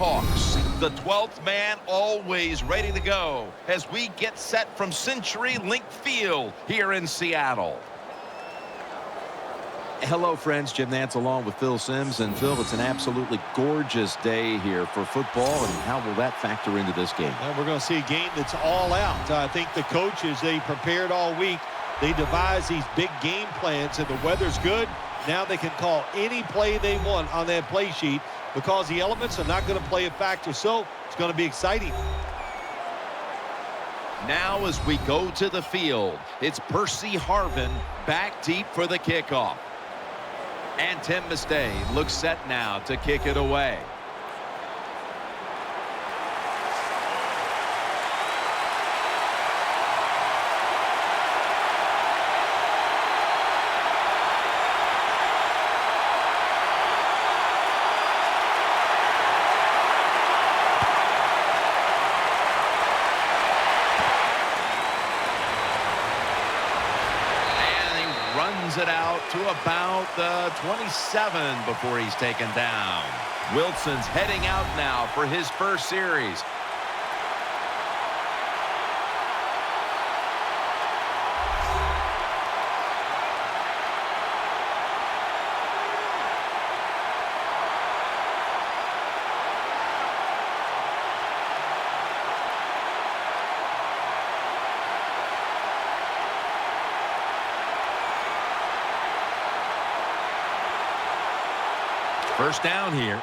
Seahawks. The 12th man always ready to go as we get set from CenturyLink Field here in Seattle. Hello, friends. Jim Nantz along with Phil Simms. And, Phil, it's an absolutely gorgeous day here for football. And how will that factor into this game? Well, we're going to see a game that's all out. I think the coaches, they prepared all week. They devised these big game plans, and the weather's good. Now they can call any play they want on that play sheet because the elements are not going to play a factor. So it's going to be exciting. Now as we go to the field, it's Percy Harvin back deep for the kickoff. And Tim Mistay looks set now to kick it away. It out to about the 27 before he's taken down. Wilson's heading out now for his first series. First down here.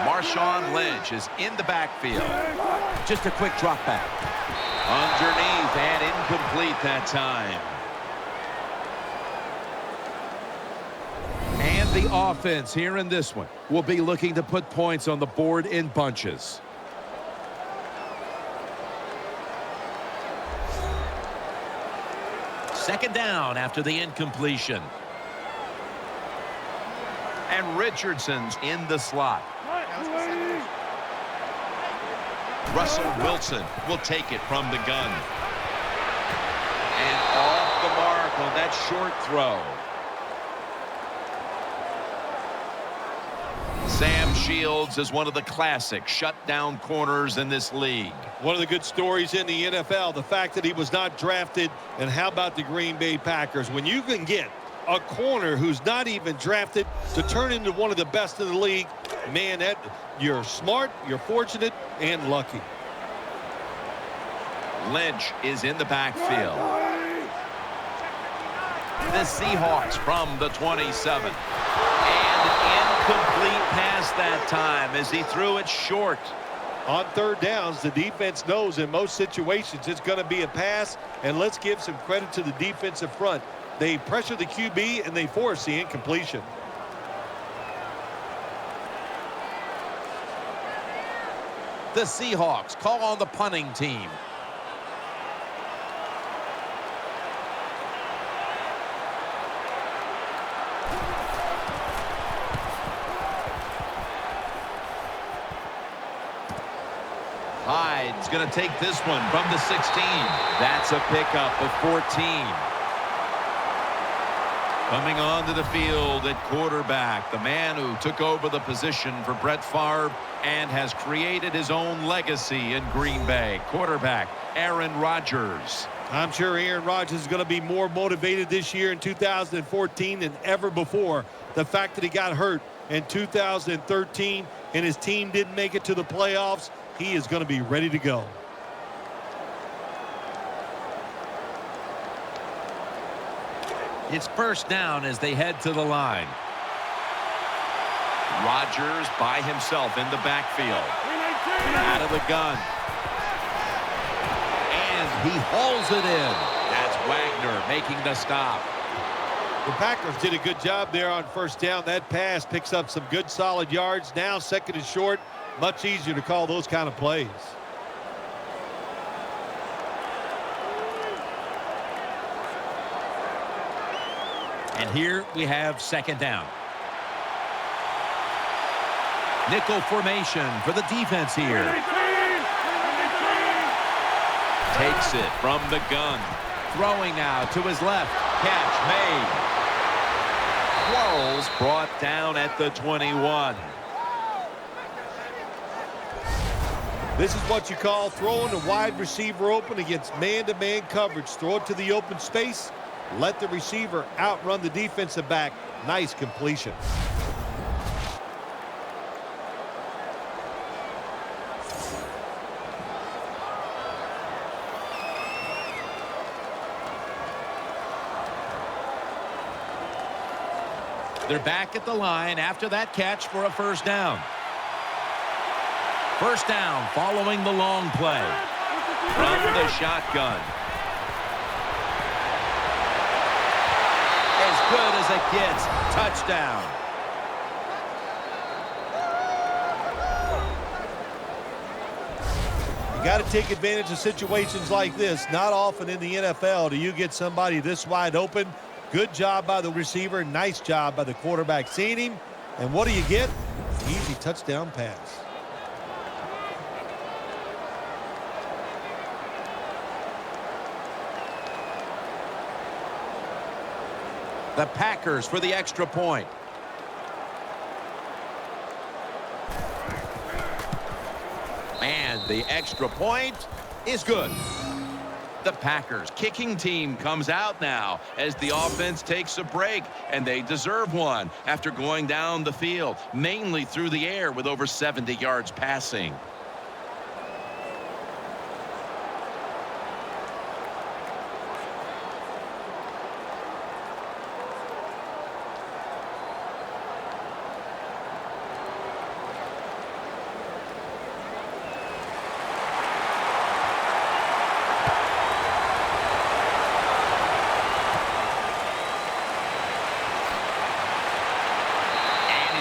Marshawn Lynch is in the backfield. Just a quick drop back. Underneath and incomplete that time. And the offense here in this one will be looking to put points on the board in bunches. Second down after the incompletion. And Richardson's in the slot. Russell Wilson will take it from the gun. And off the mark on that short throw. Sam Shields is one of the classic shutdown corners in this league. One of the good stories in the NFL, the fact that he was not drafted. And how about the Green Bay Packers? When you can get a corner who's not even drafted to turn into one of the best in the league, man, that you're smart, you're fortunate, and lucky. Lynch is in the backfield. The Seahawks from the 27. Incomplete pass that time as he threw it short. On third downs, the defense knows in most situations it's going to be a pass, and let's give some credit to the defensive front. They pressure the QB, and they force the incompletion. The Seahawks call on the punting team. Hyde's going to take this one from the 16. That's a pickup of 14. Coming onto the field at quarterback, the man who took over the position for Brett Favre and has created his own legacy in Green Bay. Quarterback Aaron Rodgers. I'm sure Aaron Rodgers is going to be more motivated this year in 2014 than ever before. The fact that he got hurt in 2013 and his team didn't make it to the playoffs, he is going to be ready to go. It's first down as they head to the line. Rodgers by himself in the backfield. Out of the gun. And he hauls it in. That's Wagner making the stop. The Packers did a good job there on first down. That pass picks up some good solid yards. Now second and short. Much easier to call those kind of plays. And here we have second down. Nickel formation for the defense here. Takes it from the gun. Throwing now to his left. Catch made. Quarles brought down at the 21. This is what you call throwing the wide receiver open against man-to-man coverage. Throw it to the open space. Let the receiver outrun the defensive back. Nice completion. They're back at the line after that catch for a first down. First down following the long play. From the shotgun. As good as it gets. Touchdown. You got to take advantage of situations like this. Not often in the NFL do you get somebody this wide open. Good job by the receiver. Nice job by the quarterback seeing him. And what do you get? Easy touchdown pass. The Packers for the extra point. And the extra point is good. The Packers kicking team comes out now as the offense takes a break, and they deserve one after going down the field, mainly through the air with over 70 yards passing.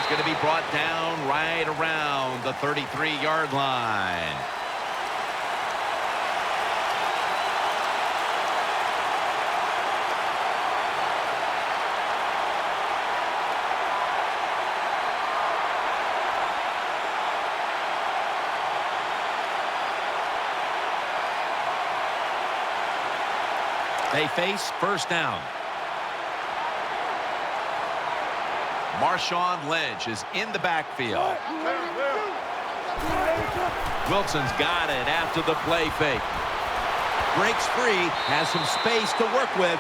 Going to be brought down right around the 33-yard line. They face first down. Marshawn Lynch is in the backfield. Wilson's got it after the play fake. Breaks free, has some space to work with.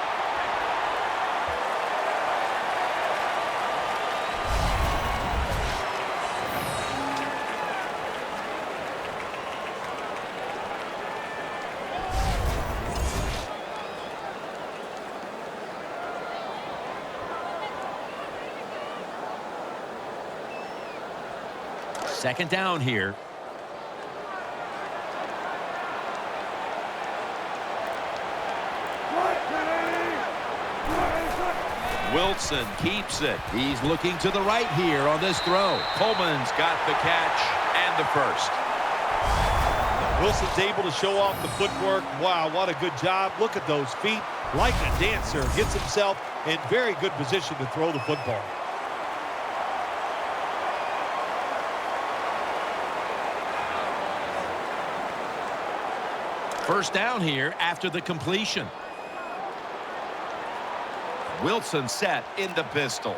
Second down here. Wilson keeps it. He's looking to the right here on this throw. Coleman's got the catch and the first. Wilson's able to show off the footwork. Wow, what a good job. Look at those feet. Like a dancer. Gets himself in very good position to throw the football. First down here after the completion. Wilson set in the pistol.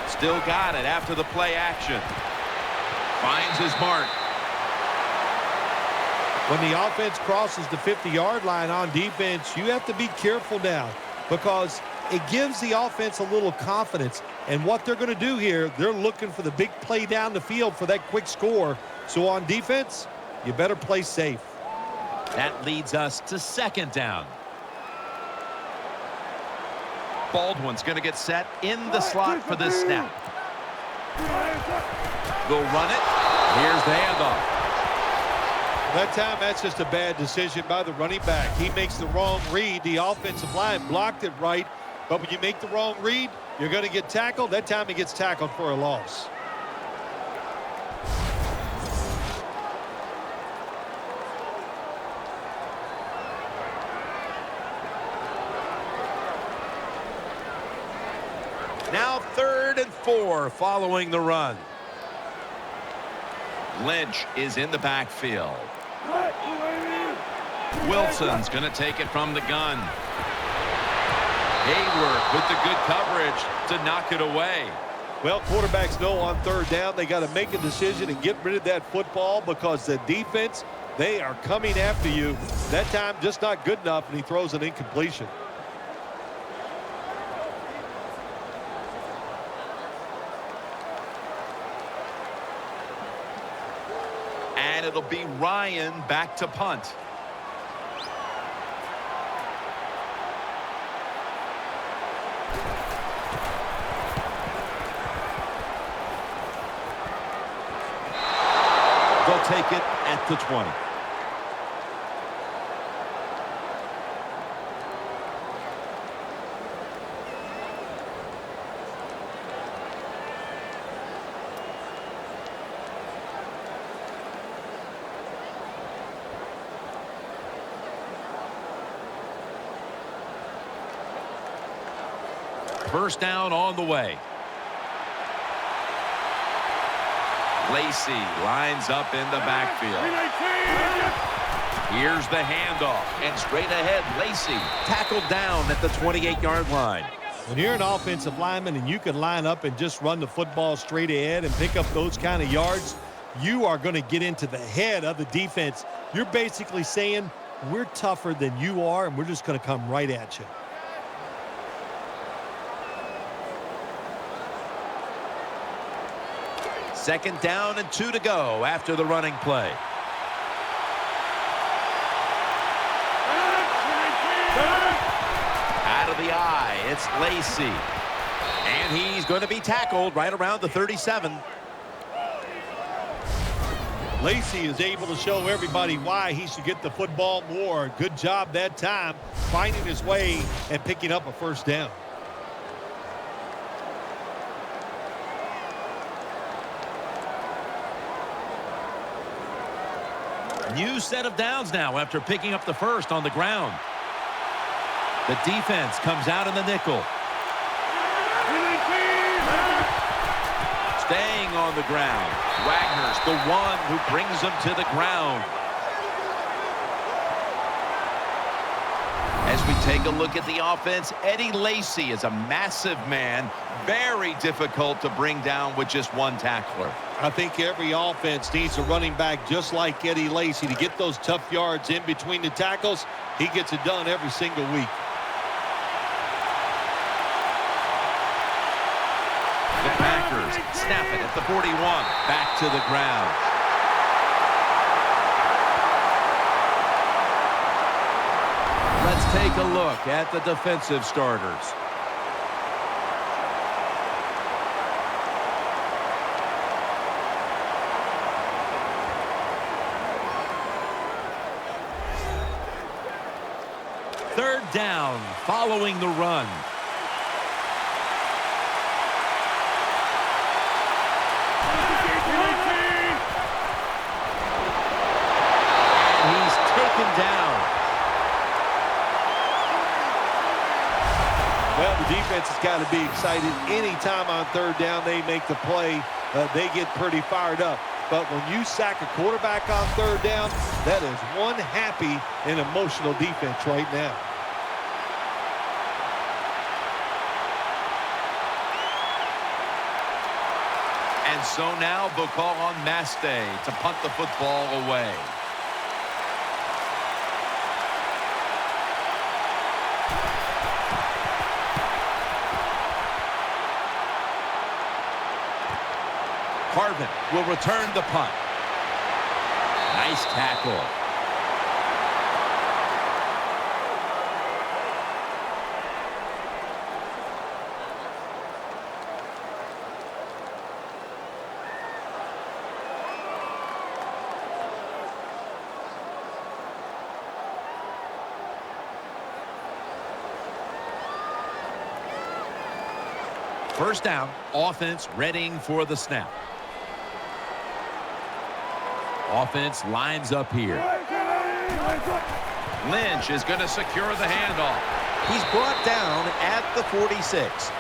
Still got it after the play action. Finds his mark. When the offense crosses the 50-yard line on defense, you have to be careful now because it gives the offense a little confidence. And what they're going to do here, they're looking for the big play down the field for that quick score. So on defense, you better play safe. That leads us to second down. Baldwin's going to get set in the slot for this snap. They'll run it. Here's the handoff. That time, that's just a bad decision by the running back. He makes the wrong read. The offensive line blocked it right. But when you make the wrong read, you're going to get tackled. That time he gets tackled for a loss. Now 3rd and 4 following the run. Lynch is in the backfield. Wilson's going to take it from the gun. Hayward with the good coverage to knock it away. Well, quarterbacks know on third down they got to make a decision and get rid of that football because the defense, they are coming after you. That time just not good enough, and he throws an incompletion. And it'll be Ryan back to punt. They'll take it at the 20. First down on the way. Lacy lines up in the backfield. Here's the handoff. And straight ahead, Lacy. Tackled down at the 28-yard line. When you're an offensive lineman and you can line up and just run the football straight ahead and pick up those kind of yards, you are going to get into the head of the defense. You're basically saying, we're tougher than you are, and we're just going to come right at you. Second down and 2 to go after the running play. Out of the eye, it's Lacy. And he's going to be tackled right around the 37. Lacy is able to show everybody why he should get the football more. Good job that time, finding his way and picking up a first down. New set of downs now after picking up the first on the ground. The defense comes out in the nickel. Staying on the ground. Wagner's the one who brings them to the ground. As we take a look at the offense, Eddie Lacy is a massive man, very difficult to bring down with just one tackler. I think every offense needs a running back just like Eddie Lacy to get those tough yards in between the tackles. He gets it done every single week. The Packers snap it at the 41. Back to the ground. Let's take a look at the defensive starters. Third down following the run. And he's taken down. Well, the defense has got to be excited. Anytime on third down they make the play, they get pretty fired up. But when you sack a quarterback on third down, that is one happy and emotional defense right now. And so now they'll call on Maste to punt the football away. Harvin will return the punt. Nice tackle. First down, offense readying for the snap. Offense lines up here. Lynch is going to secure the handoff. He's brought down at the 46.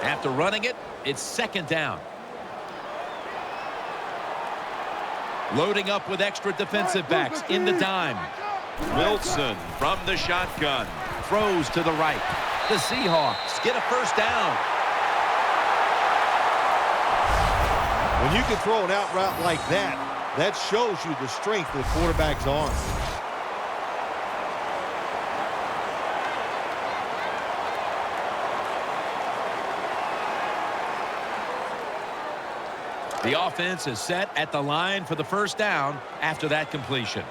After running it, it's second down. Loading up with extra defensive backs in the dime. Wilson from the shotgun. Throws to the right. The Seahawks get a first down. When you can throw an out route like that, that shows you the strength of the quarterback's arm. The offense is set at the line for the first down after that completion.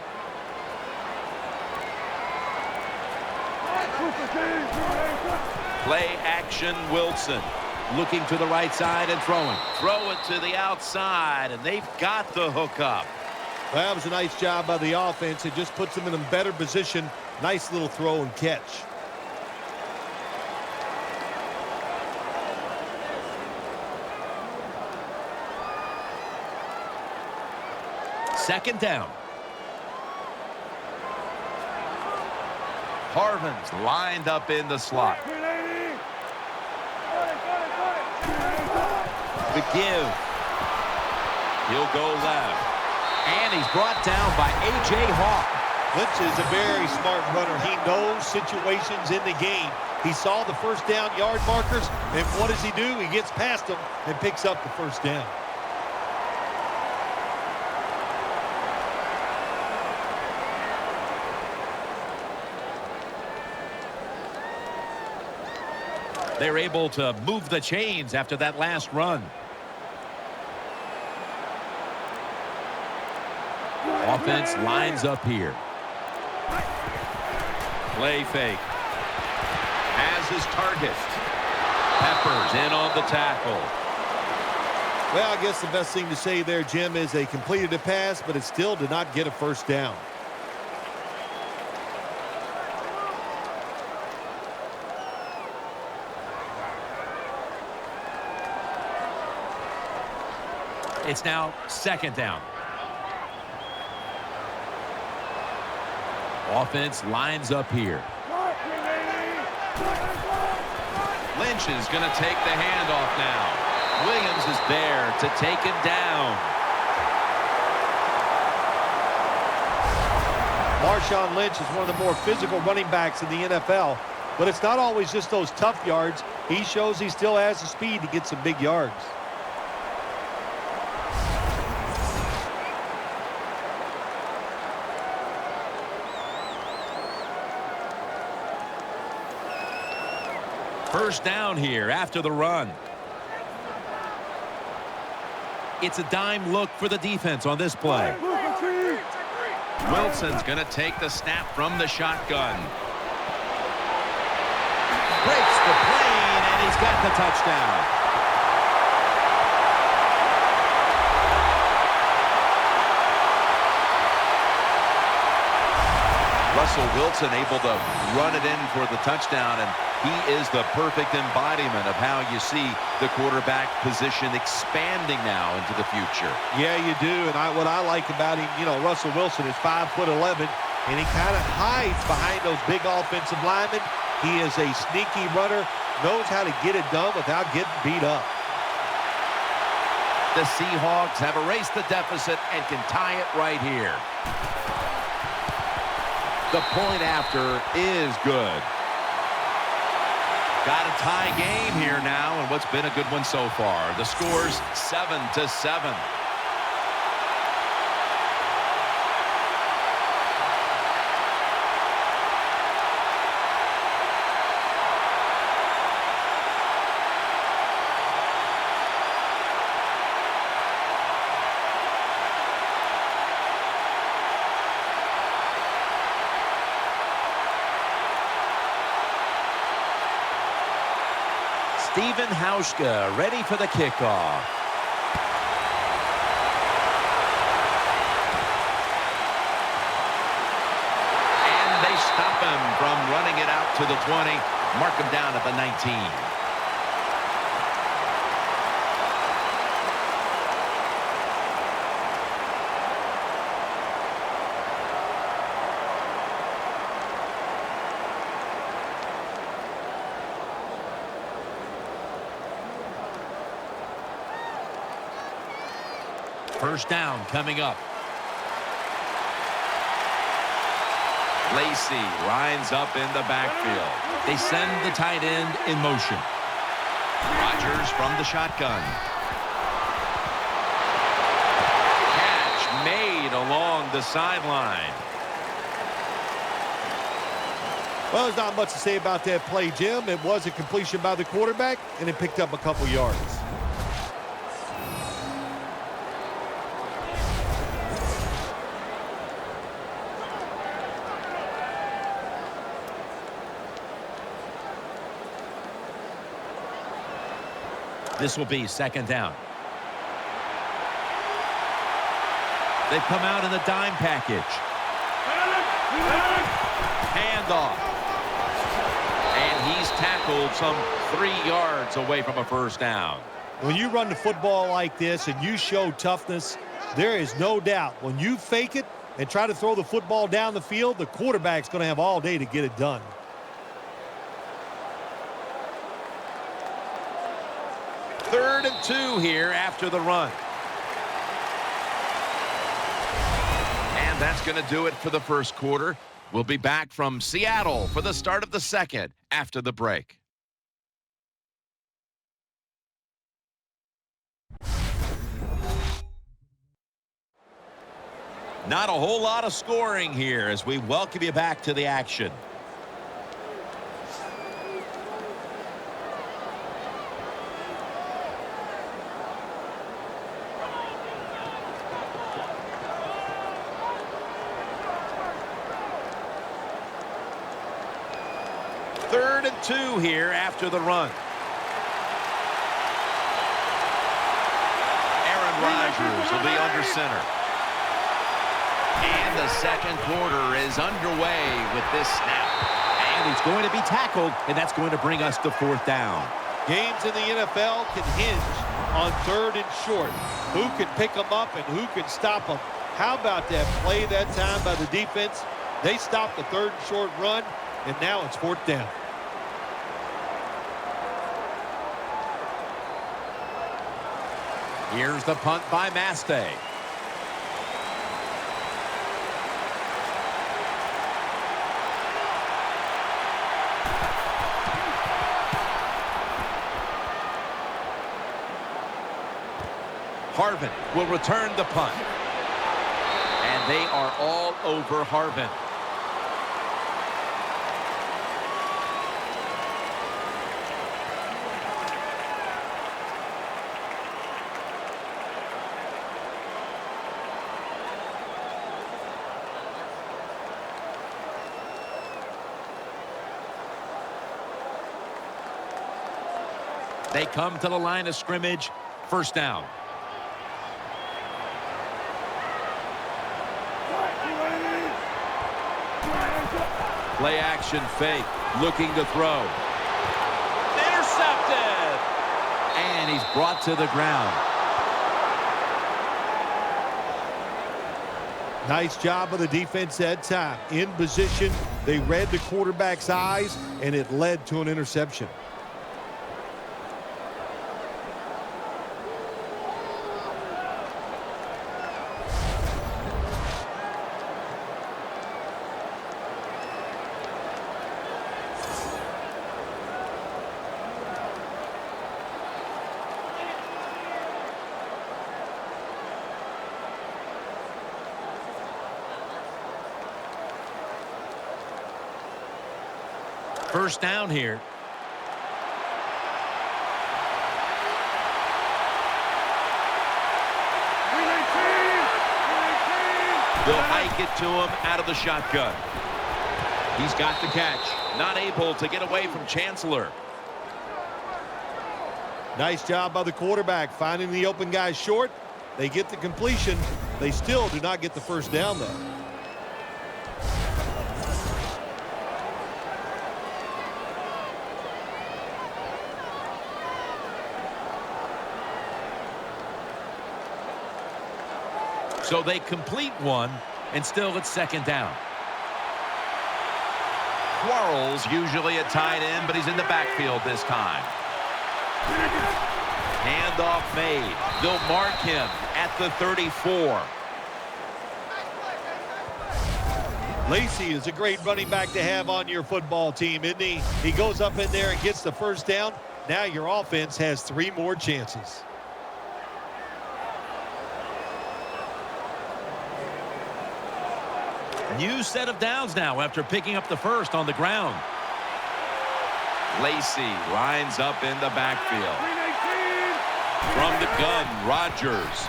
Play action Wilson. Looking to the right side and throwing. Throw it to the outside, and they've got the hook up. Well, that was a nice job by the offense. It just puts them in a better position. Nice little throw and catch. Second down. Harvin's lined up in the slot. The give. He'll go left. And he's brought down by A.J. Hawk. Lynch is a very smart runner. He knows situations in the game. He saw the first down yard markers, and what does he do? He gets past them and picks up the first down. They're able to move the chains after that last run. Offense lines up here. Play fake. Has his target. Peppers in on the tackle. Well, I guess the best thing to say there, Jim, is they completed a pass, but it still did not get a first down. It's now second down. Offense lines up here. Lynch is going to take the handoff now. Williams is there to take him down. Marshawn Lynch is one of the more physical running backs in the NFL, but it's not always just those tough yards. He shows he still has the speed to get some big yards. First down here after the run. It's a dime look for the defense on this play. Wilson's going to take the snap from the shotgun. Breaks the plane, and he's got the touchdown. Russell Wilson able to run it in for the touchdown, and he is the perfect embodiment of how you see the quarterback position expanding now into the future. Yeah, you do, and what I like about him, Russell Wilson is 5'11", and he kind of hides behind those big offensive linemen. He is a sneaky runner, knows how to get it done without getting beat up. The Seahawks have erased the deficit and can tie it right here. The point after is good. Got a tie game here now, and what's been a good one so far. The score's 7-7. Steven Hauschka ready for the kickoff. And they stop him from running it out to the 20. Mark him down at the 19. First down coming up. Lacey lines up in the backfield. They send the tight end in motion. Rodgers from the shotgun. Catch made along the sideline. Well, there's not much to say about that play, Jim. It was a completion by the quarterback, and it picked up a couple yards. This will be second down. They've come out in the dime package. Handoff. And he's tackled some 3 yards away from a first down. When you run the football like this and you show toughness, there is no doubt when you fake it and try to throw the football down the field, the quarterback's going to have all day to get it done. Third and 2 here after the run. And that's going to do it for the first quarter. We'll be back from Seattle for the start of the second after the break. Not a whole lot of scoring here as we welcome you back to the action. Third and 2 here after the run. Aaron Rodgers will be under center. And the second quarter is underway with this snap. And he's going to be tackled, and that's going to bring us to fourth down. Games in the NFL can hinge on third and short. Who can pick them up and who can stop them? How about that play that time by the defense? They stopped the third and short run, and now it's fourth down. Here's the punt by Mastay. Harvin will return the punt. And they are all over Harvin. They come to the line of scrimmage. First down. Play action fake. Looking to throw. Intercepted. And he's brought to the ground. Nice job of the defense that time. In position, they read the quarterback's eyes, and it led to an interception. First down here. They'll hike it to him out of the shotgun. He's got the catch. Not able to get away from Chancellor. Nice job by the quarterback finding the open guy short. They get the completion. They still do not get the first down, though. So they complete one, and still it's second down. Quarles usually a tight end, but he's in the backfield this time. Handoff made. They'll mark him at the 34. Lacy is a great running back to have on your football team, isn't he? He goes up in there and gets the first down. Now your offense has 3 more chances. New set of downs now after picking up the first on the ground. Lacy lines up in the backfield. From the gun, Rodgers.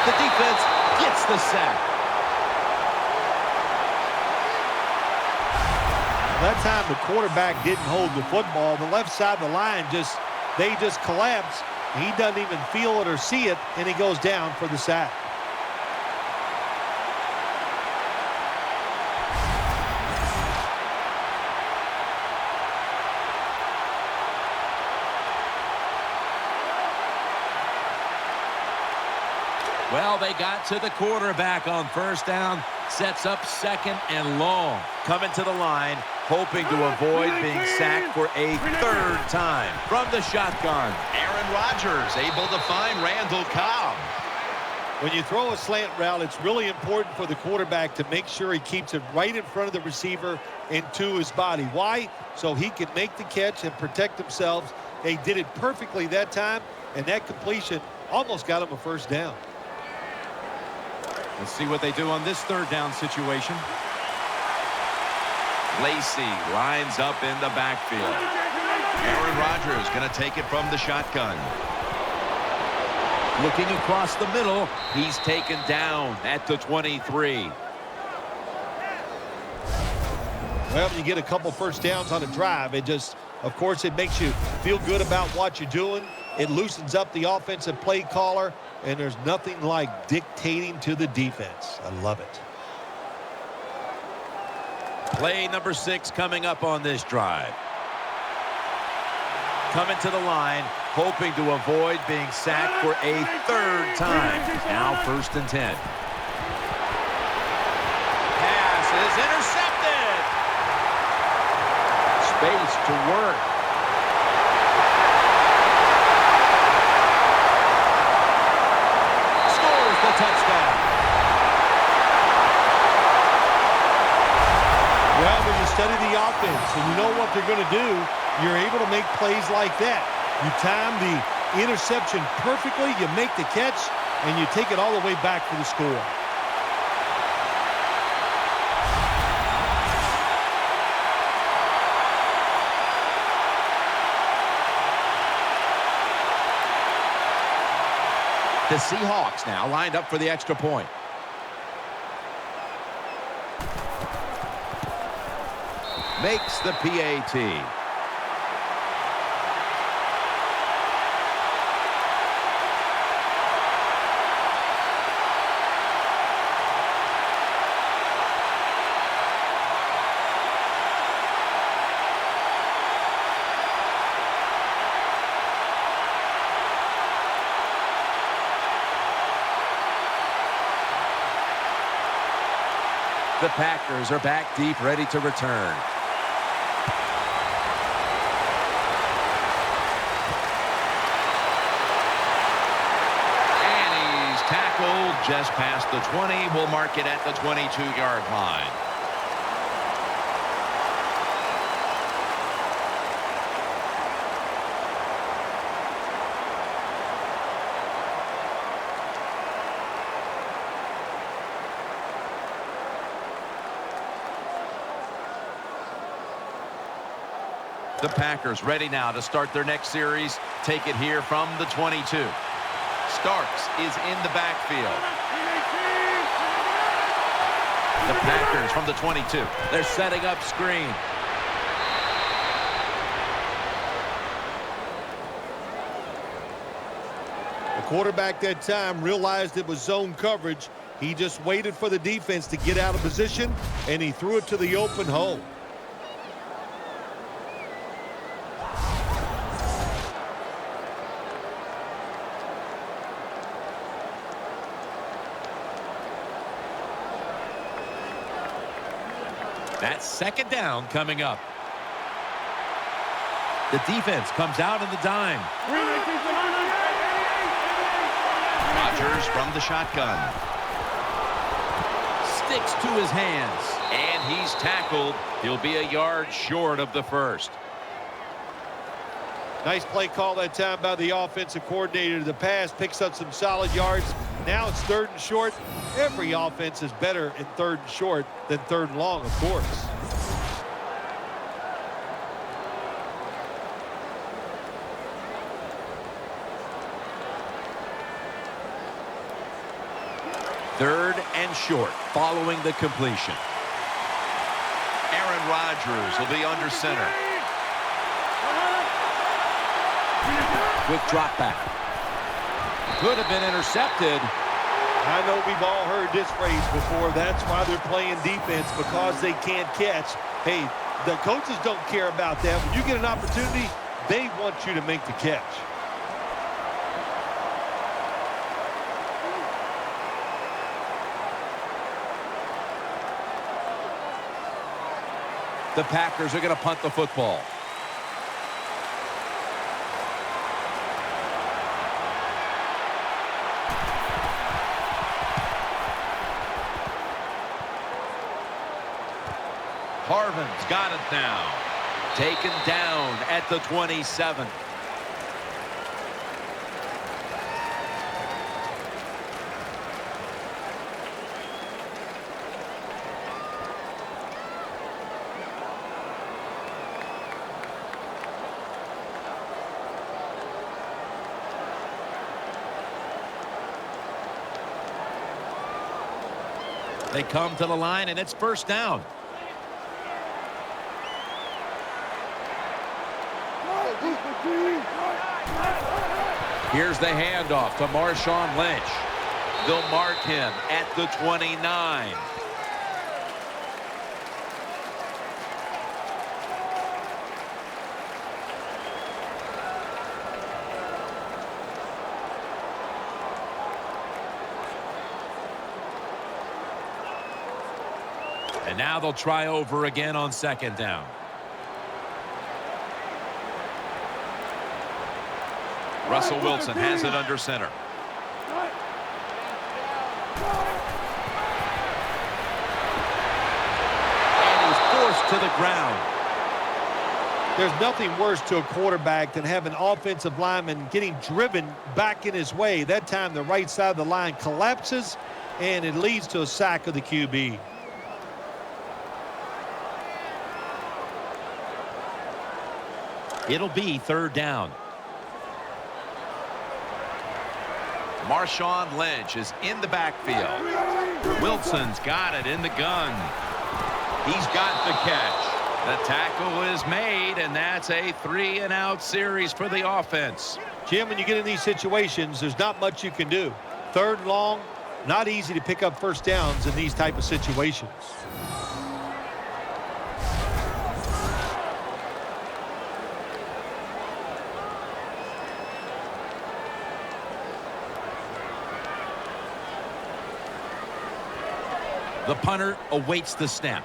The defense gets the sack. That time the quarterback didn't hold the football. The left side of the line they just collapse. He doesn't even feel it or see it, and he goes down for the sack. Well, they got to the quarterback on first down. Sets up second and long. Coming to the line, hoping to avoid being sacked for a 3rd time. From the shotgun, Aaron Rodgers able to find Randall Cobb. When you throw a slant route, it's really important for the quarterback to make sure he keeps it right in front of the receiver and to his body. Why? So he can make the catch and protect himself. They did it perfectly that time, and that completion almost got him a first down. Let's see what they do on this 3rd down situation. Lacy lines up in the backfield. Aaron Rodgers going to take it from the shotgun. Looking across the middle. He's taken down at the 23. Well, when you get a couple first downs on a drive, of course, it makes you feel good about what you're doing. It loosens up the offensive play caller, and there's nothing like dictating to the defense. I love it. Play number 6 coming up on this drive. Coming to the line, hoping to avoid being sacked for a 3rd time. Now 1st and 10. Pass is intercepted. Space to work. Scores the touchdown. Well, when you study the offense and you know what they're going to do, you're able to make plays like that. You time the interception perfectly, you make the catch, and you take it all the way back for the score. The Seahawks now lined up for the extra point. Makes the PAT. The Packers are back deep, ready to return. And he's tackled just past the 20. We'll mark it at the 22-yard line. The Packers ready now to start their next series. Take it here from the 22. Starks is in the backfield. The Packers from the 22. They're setting up screen. The quarterback that time realized it was zone coverage. He just waited for the defense to get out of position, and he threw it to the open hole. That's second down coming up. The defense comes out in the dime. Rodgers from the shotgun. Sticks to his hands. And he's tackled. He'll be a yard short of the first. Nice play call that time by the offensive coordinator. The pass picks up some solid yards. Now it's 3rd and short. Every offense is better in 3rd and short than 3rd and long, of course. Third and short following the completion. Aaron Rodgers will be under center. Quick drop back. Could have been intercepted. I know we've all heard this phrase before. That's why they're playing defense, because they can't catch. Hey, the coaches don't care about that. When you get an opportunity, they want you to make the catch. The Packers are going to punt the football. Harvin's got it now. Taken down at the 27. They come to the line, and it's first down. Here's the handoff to Marshawn Lynch. They'll mark him at the 29. And now they'll try over again on 2nd down. Russell Wilson has it under center. And he's forced to the ground. There's nothing worse to a quarterback than having an offensive lineman getting driven back in his way. That time the right side of the line collapses, and it leads to a sack of the QB. It'll be 3rd down. Marshawn Lynch is in the backfield. Wilson's got it in the gun. He's got the catch. The tackle is made, and that's a 3-and-out series for the offense. Jim, when you get in these situations, there's not much you can do. 3rd and long, not easy to pick up first downs in these type of situations. The punter awaits the snap.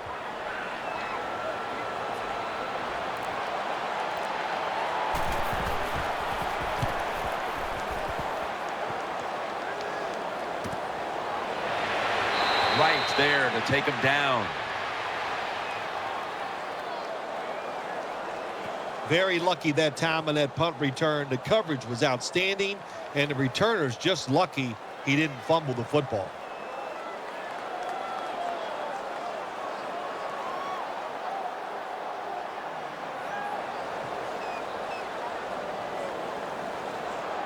Right there to take him down. Very lucky that time on that punt return. The coverage was outstanding, and the returner's just lucky he didn't fumble the football.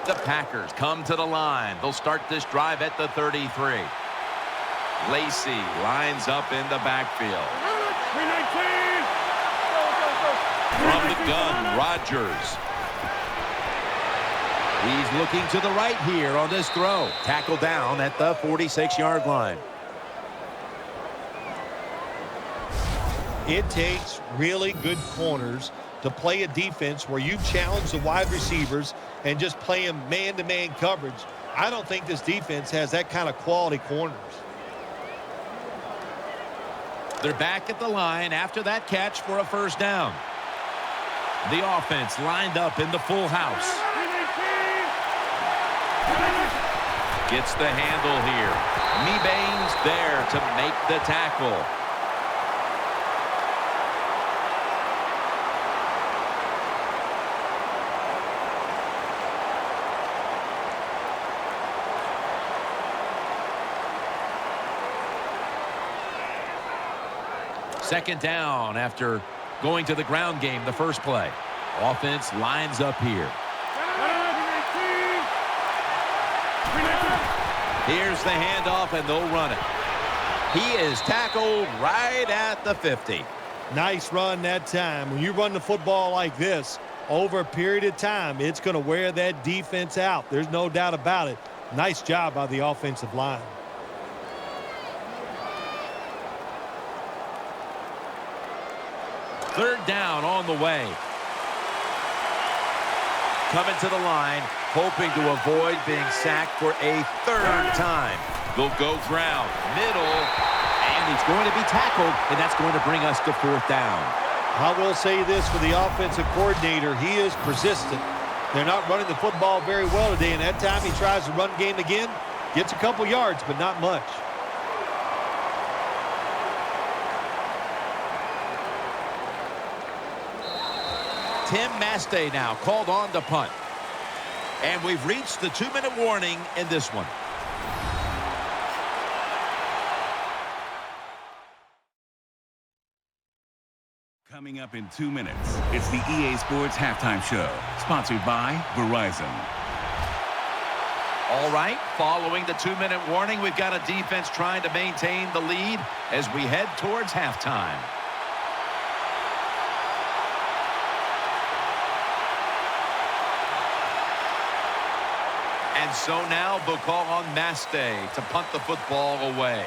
The Packers come to the line. They'll start this drive at the 33. Lacey lines up in the backfield. From the gun, Rodgers. He's looking to the right here on this throw. Tackle down at the 46-yard line. It takes really good corners to play a defense where you challenge the wide receivers and just play them man-to-man coverage. I don't think this defense has that kind of quality corners. They're back at the line after that catch for a first down. The offense lined up in the full house. Gets the handle here. Mebane's there to make the tackle. Second down after going to the ground game the first play. Offense lines up here. Here's the handoff, and they'll run it. He is tackled right at the 50. Nice run that time. When you run the football like this, over a period of time, it's going to wear that defense out. There's no doubt about it. Nice job by the offensive line. Third down on the way. Coming to the line, hoping to avoid being sacked for a third time. They'll go ground, middle, and he's going to be tackled, and that's going to bring us to fourth down. I will say this for the offensive coordinator. He is persistent. They're not running the football very well today, and that time he tries to run game again. Gets a couple yards, but not much. Tim Mastay now called on to punt. And we've reached the 2-minute warning in this one. Coming up in 2 minutes, it's the EA Sports Halftime Show, sponsored by Verizon. All right, following the 2-minute warning, we've got a defense trying to maintain the lead as we head towards halftime. And so now they'll call on Mastay to punt the football away.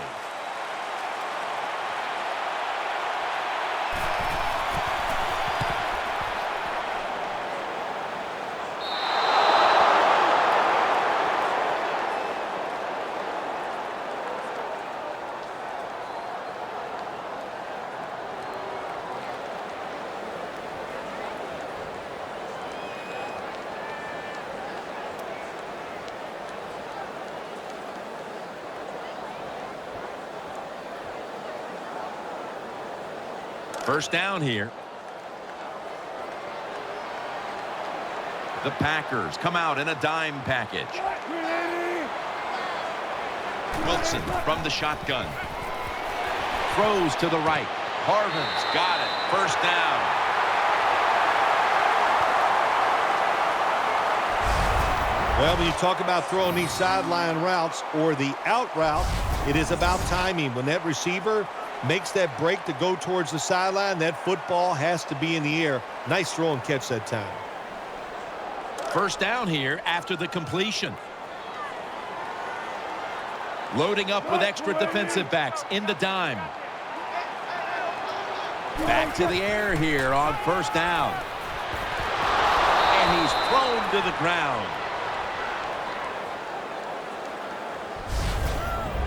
First down here. The Packers come out in a dime package. Wilson from the shotgun. Throws to the right. Harvin's got it. First down. Well, when you talk about throwing these sideline routes or the out route, it is about timing. When that receiver makes that break to go towards the sideline, that football has to be in the air. Nice throw and catch that time. First down here after the completion. Loading up with extra defensive backs in the dime. Back to the air here on first down. And he's thrown to the ground.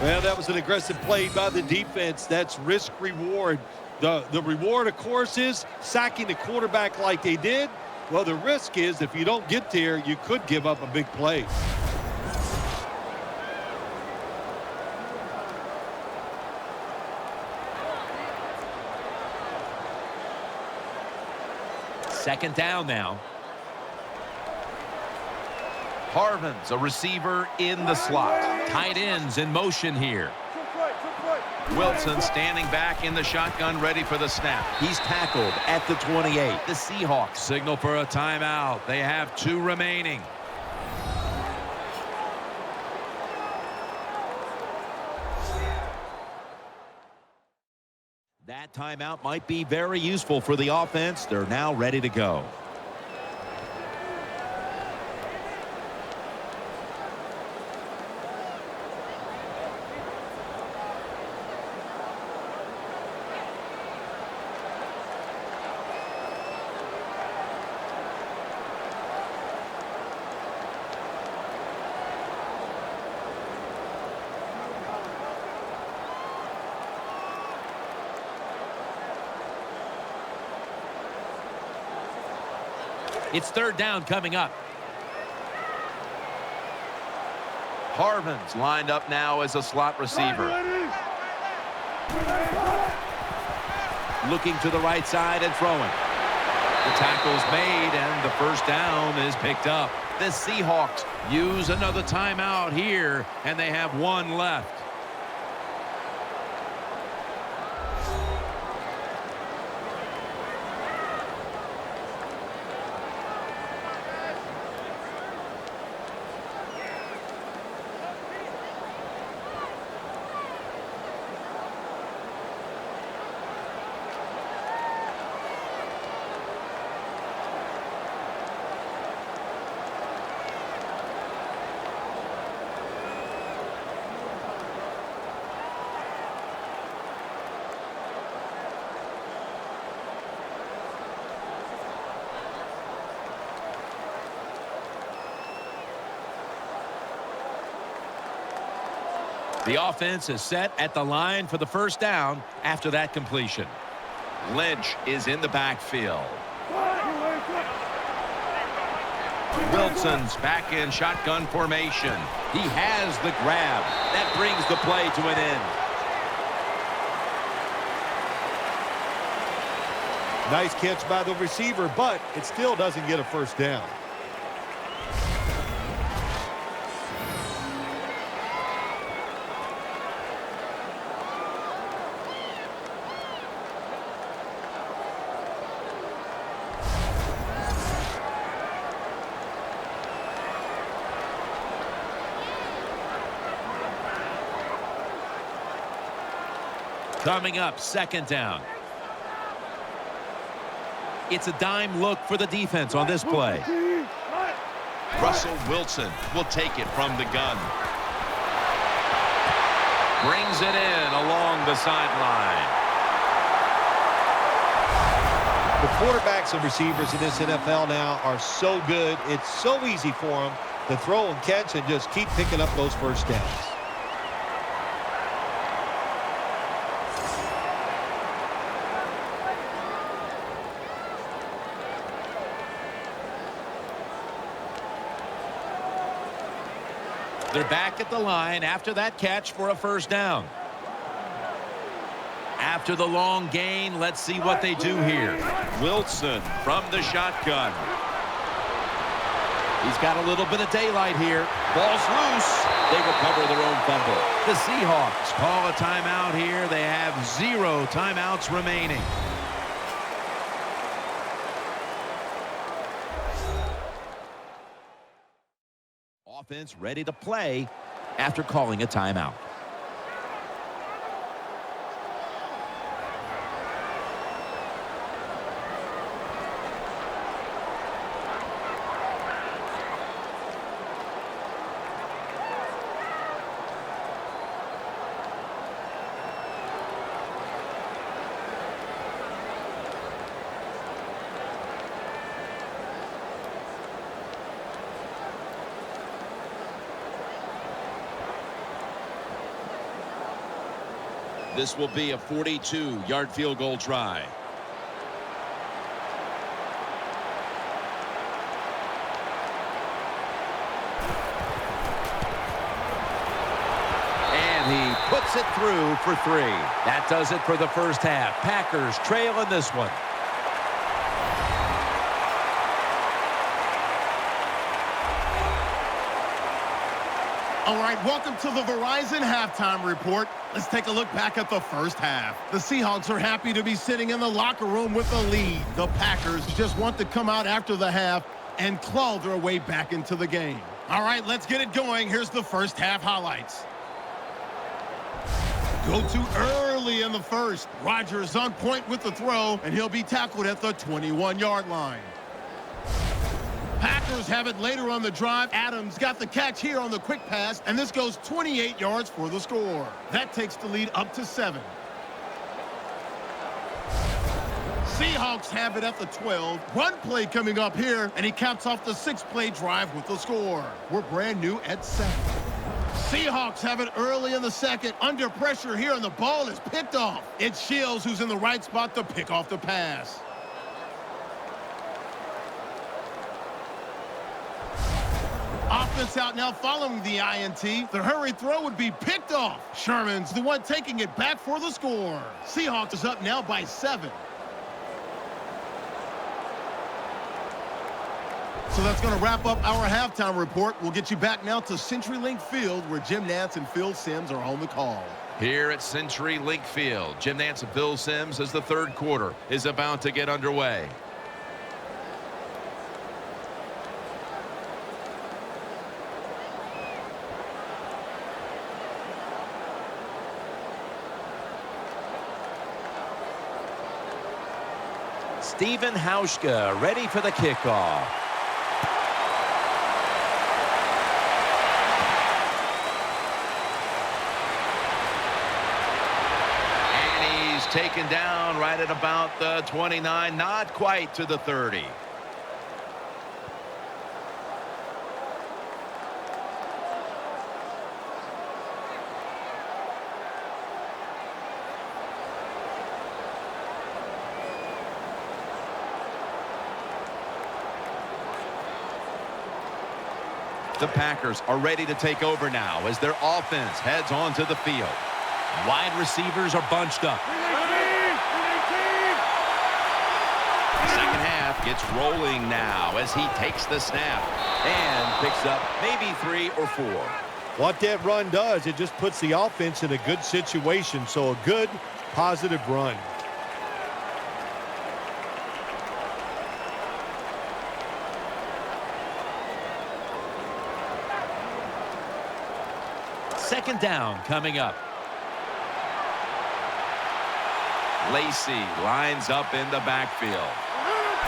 Well, that was an aggressive play by the defense. That's risk-reward. The reward, of course, is sacking the quarterback like they did. Well, the risk is if you don't get there, you could give up a big play. Second down now. Harvin's a receiver in the slot. Tight ends in motion here. Wilson standing back in the shotgun, ready for the snap. He's tackled at the 28. The Seahawks signal for a timeout. They have 2 remaining. That timeout might be very useful for the offense. They're now ready to go. It's third down coming up. Harvin's lined up now as a slot receiver. Looking to the right side and throwing. The tackle's made, and the first down is picked up. The Seahawks use another timeout here, and they have one left. The offense is set at the line for the first down after that completion. Lynch is in the backfield. Wilson's back in shotgun formation. He has the grab. That brings the play to an end. Nice catch by the receiver, but it still doesn't get a first down. Coming up, second down. It's a dime look for the defense on this play. Russell Wilson will take it from the gun. Brings it in along the sideline. The quarterbacks and receivers in this NFL now are so good. It's so easy for them to throw and catch and just keep picking up those first downs. They're back at the line after that catch for a first down. After the long gain, let's see what they do here. Wilson from the shotgun. He's got a little bit of daylight here. Ball's loose. They recover their own fumble. The Seahawks call a timeout here. They have 0 timeouts remaining. Offense ready to play after calling a timeout. This will be a 42-yard field goal try. And he puts it through for 3. That does it for the first half. Packers trail in this one. All right, welcome to the Verizon Halftime Report. Let's take a look back at the first half. The Seahawks are happy to be sitting in the locker room with the lead. The Packers just want to come out after the half and claw their way back into the game. All right, let's get it going. Here's the first half highlights. Go to early in the first. Rodgers on point with the throw, and he'll be tackled at the 21-yard line. Packers have it later on the drive. Adams got the catch here on the quick pass, and this goes 28 yards for the score. That takes the lead up to 7. Seahawks have it at the 12. Run play coming up here, and he caps off the 6-play drive with the score. We're brand new at 7. Seahawks have it early in the second. Under pressure here, and the ball is picked off. It's Shields who's in the right spot to pick off the pass. Offense out now following the INT. The hurry throw would be picked off. Sherman's the one taking it back for the score. Seahawks is up now by 7. So that's going to wrap up our halftime report. We'll get you back now to CenturyLink Field, where Jim Nantz and Phil Simms are on the call. Here at CenturyLink Field, Jim Nantz and Phil Simms as the third quarter is about to get underway. Steven Hauschka ready for the kickoff. And he's taken down right at about the 29, not quite to the 30. The Packers are ready to take over now as their offense heads onto the field. Wide receivers are bunched up. Second half gets rolling now as he takes the snap and picks up maybe 3 or 4. What that run does, it just puts the offense in a good situation. So a good, positive run. Second down coming up. Lacey lines up in the backfield.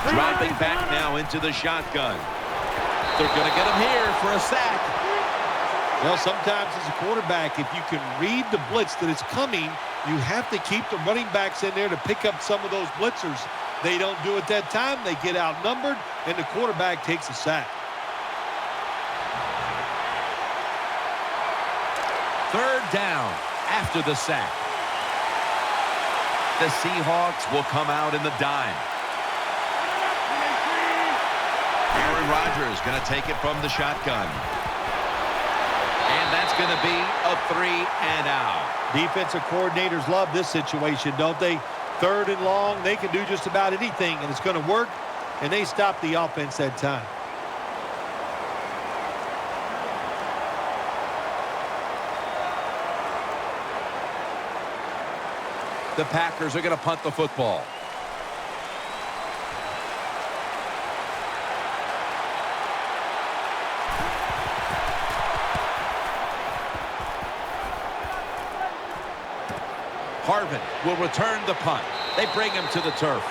Dropping back now into the shotgun. They're going to get him here for a sack. Well, sometimes as a quarterback, if you can read the blitz that is coming, you have to keep the running backs in there to pick up some of those blitzers. They don't do it that time. They get outnumbered, and the quarterback takes a sack. Third down after the sack. The Seahawks will come out in the dime. Aaron Rodgers going to take it from the shotgun. And that's going to be a 3 and out. Defensive coordinators love this situation, don't they? Third and long, they can do just about anything, and it's going to work, and they stop the offense that time. The Packers are going to punt the football. Harvin will return the punt. They bring him to the turf.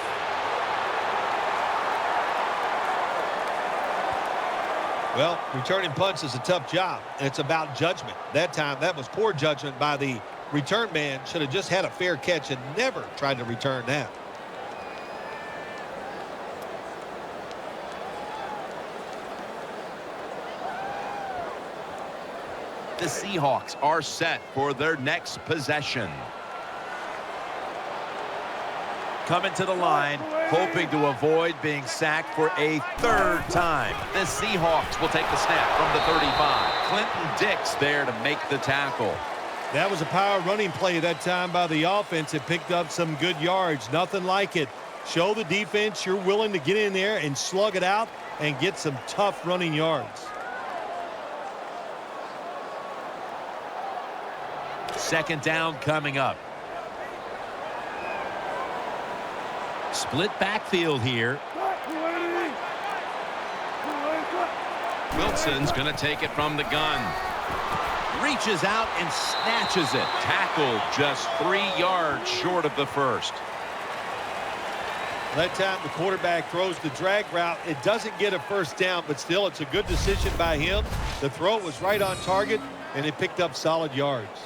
Well, returning punts is a tough job, and it's about judgment. That time, that was poor judgment by the return man. Should have just had a fair catch and never tried to return that. The Seahawks are set for their next possession. Coming to the line, hoping to avoid being sacked for a third time. The Seahawks will take the snap from the 35. Clinton Dix there to make the tackle. That was a power running play that time by the offense. It picked up some good yards. Nothing like it. Show the defense you're willing to get in there and slug it out and get some tough running yards. Second down coming up. Split backfield here. Wilson's going to take it from the gun. Reaches out and snatches it. Tackled just 3 yards short of the first. That time the quarterback throws the drag route. It doesn't get a first down, but still it's a good decision by him. The throw was right on target, and it picked up solid yards.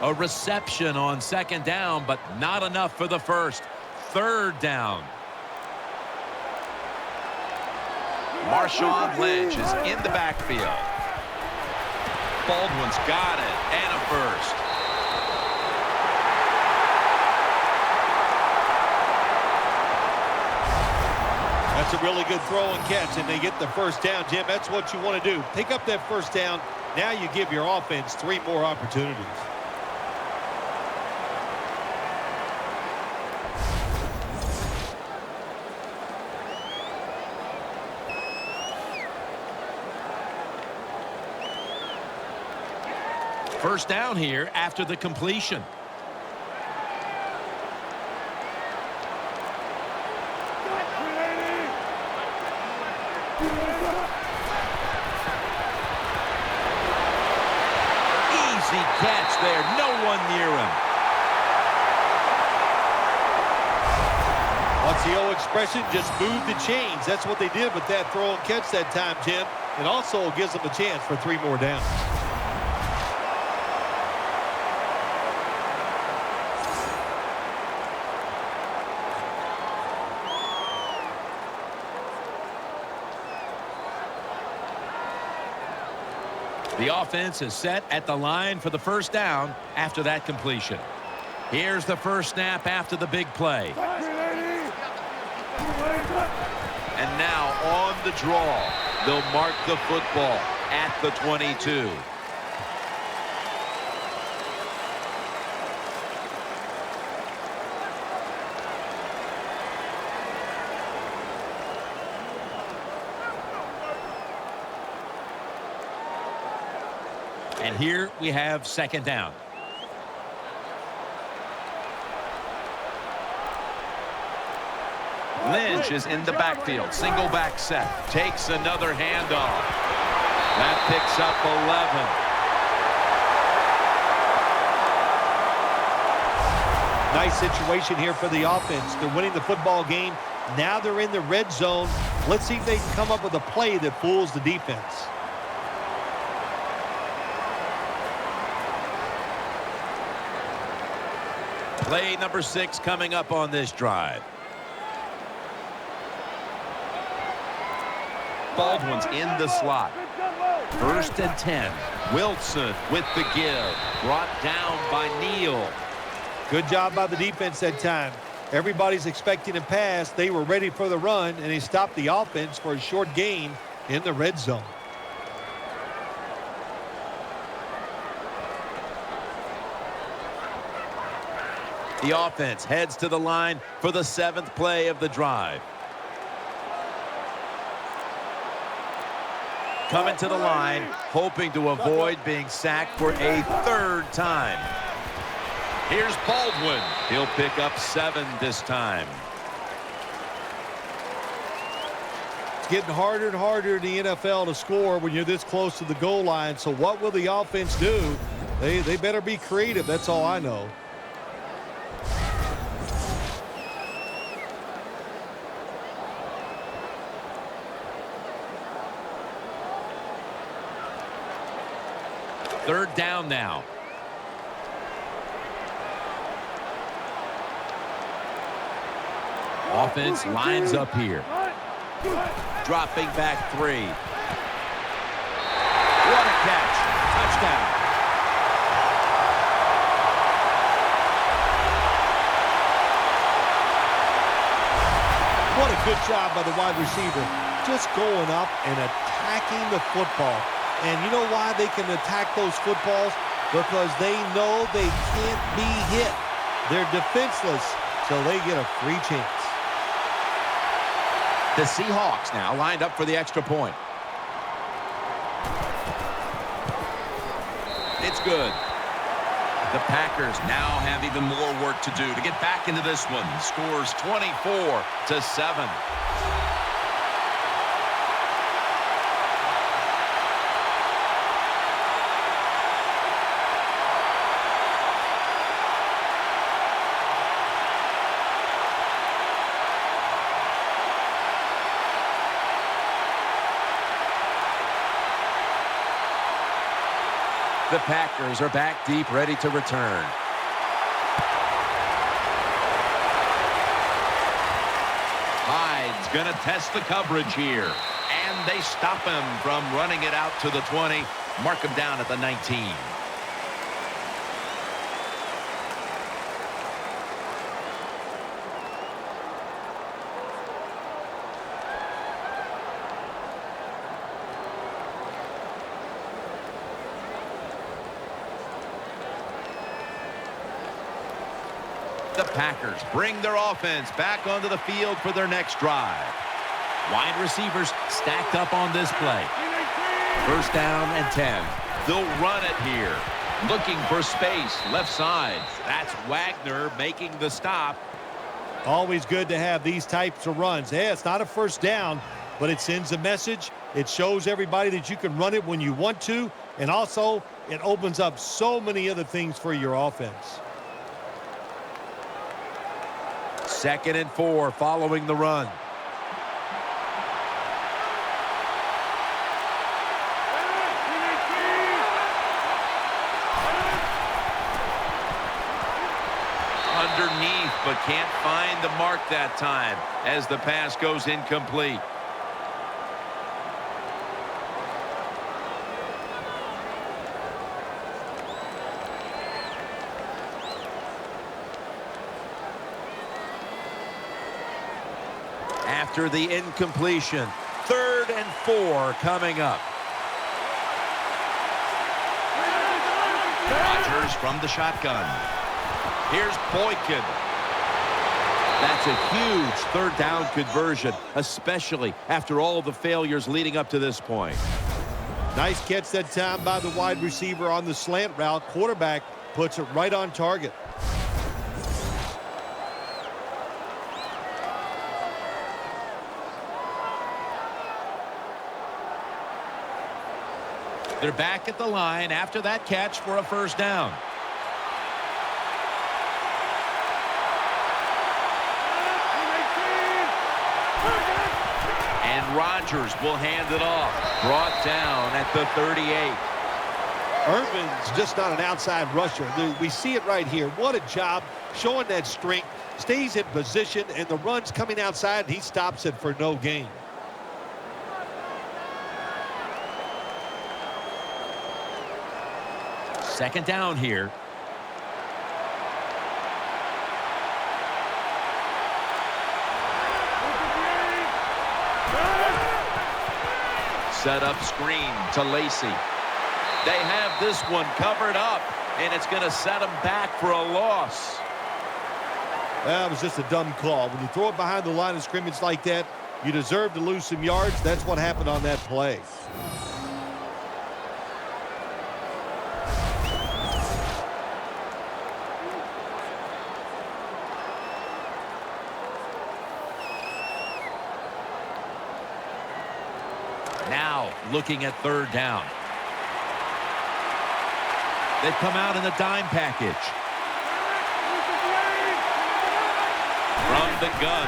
A reception on second down, but not enough for the first. Third down. Marshawn Lynch is in the backfield. Baldwin's got it, and a first. That's a really good throw and catch, and they get the first down. Jim, that's what you want to do. Pick up that first down. Now you give your offense 3 more opportunities. First down here after the completion. Easy catch there. No one near him. What's the old expression? Just move the chains. That's what they did with that throw and catch that time, Jim. It also gives them a chance for 3 more downs. The offense is set at the line for the first down after that completion. Here's the first snap after the big play. And now on the draw, they'll mark the football at the 22. And here we have second down. Lynch is in the backfield. Single back set. Takes another handoff. That picks up 11. Nice situation here for the offense. They're winning the football game. Now they're in the red zone. Let's see if they can come up with a play that fools the defense. Play number 6 coming up on this drive. Baldwin's in the slot. First and 10. Wilson with the give. Brought down by Neal. Good job by the defense that time. Everybody's expecting a pass. They were ready for the run, and he stopped the offense for a short gain in the red zone. The offense heads to the line for the 7th play of the drive. Coming to the line, hoping to avoid being sacked for a 3rd time. Here's Baldwin. He'll pick up 7 this time. It's getting harder and harder in the NFL to score when you're this close to the goal line. So what will the offense do? They better be creative. That's all I know. Third down now. Offense lines up here. Dropping back 3. What a catch. Touchdown. What a good job by the wide receiver. Just going up and attacking the football. And you know why they can attack those footballs? Because they know they can't be hit. They're defenseless, so they get a free chance. The Seahawks now lined up for the extra point. It's good. The Packers now have even more work to do to get back into this one. Scores 24-7. The Packers are back deep, ready to return. Hyde's going to test the coverage here. And and they stop him from running it out to the 20. Mark him down at the 19. The Packers bring their offense back onto the field for their next drive. Wide receivers stacked up on this play. First down and 10. They'll run it here. Looking for space, left side. That's Wagner making the stop. Always good to have these types of runs. Yeah, it's not a first down, but it sends a message. It shows everybody that you can run it when you want to, and also it opens up so many other things for your offense. 2nd and 4 following the run. Underneath, but can't find the mark that time as the pass goes incomplete. After the incompletion, 3rd and 4 coming up. Rodgers from the shotgun. Here's Boykin. That's a huge 3rd down conversion, especially after all the failures leading up to this point. Nice catch that time by the wide receiver on the slant route. Quarterback puts it right on target. They're back at the line after that catch for a first down. And Rodgers will hand it off. Brought down at the 38. Irvin's just not an outside rusher. We see it right here. What a job showing that strength. Stays in position, and the run's coming outside, and he stops it for no gain. Second down here. Set up screen to Lacey. They have this one covered up, and it's going to set them back for a loss. That was just a dumb call. When you throw it behind the line of scrimmage like that, you deserve to lose some yards. That's what happened on that play. Now looking at 3rd down. They've come out in the dime package. From the gun.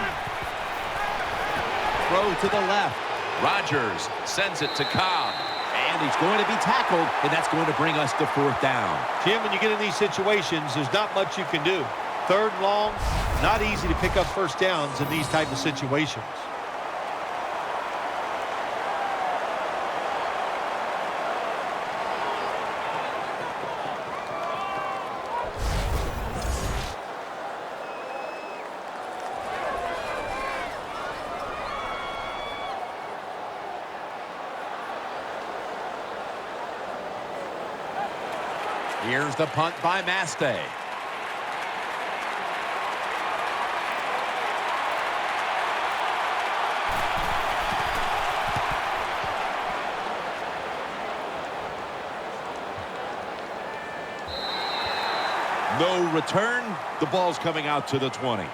Throw to the left. Rodgers sends it to Cobb. And he's going to be tackled, and that's going to bring us to 4th down. Jim, when you get in these situations, there's not much you can do. 3rd and long, not easy to pick up first downs in these type of situations. Here's the punt by Mastay. No return. The ball's coming out to the 20.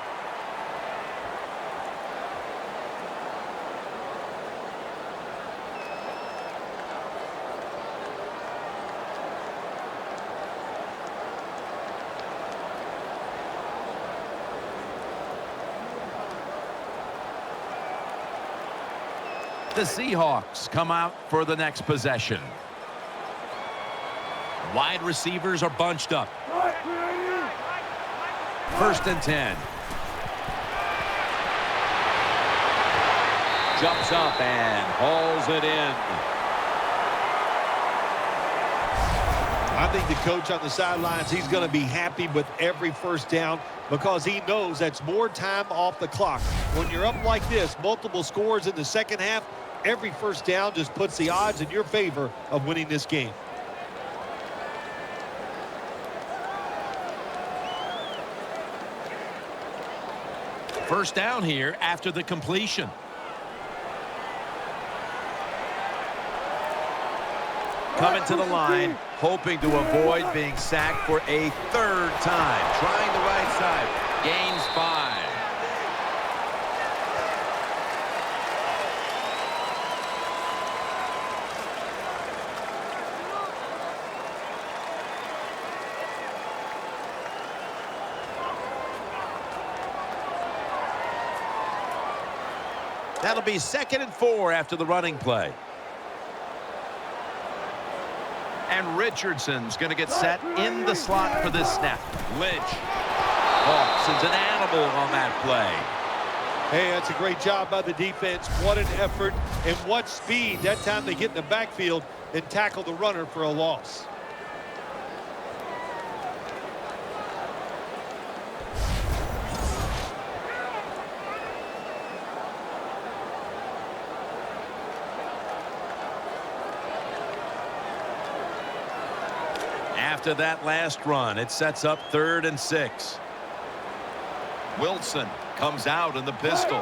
The Seahawks come out for the next possession. Wide receivers are bunched up. 1st and 10. Jumps up and hauls it in. I think the coach on the sidelines, he's going to be happy with every first down because he knows that's more time off the clock. When you're up like this, multiple scores in the second half, every first down just puts the odds in your favor of winning this game. First down here after the completion. Coming to the line, hoping to avoid being sacked for a third time. Trying the right side. Gains 5. That'll be 2nd and 4 after the running play. And Richardson's going to get set in the slot for this snap. Lynch. Hawks is an animal on that play. Hey, that's a great job by the defense. What an effort and what speed. That time they get in the backfield and tackle the runner for a loss. After that last run, it sets up 3rd and 6. Wilson comes out in the pistol.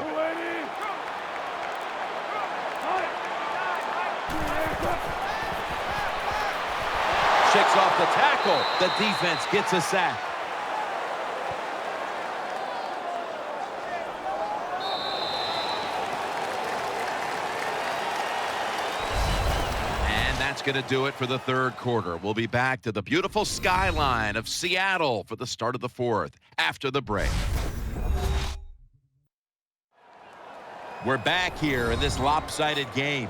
Shakes off the tackle. The defense gets a sack. That's going to do it for the third quarter. We'll be back to the beautiful skyline of Seattle for the start of the fourth after the break. We're back here in this lopsided game.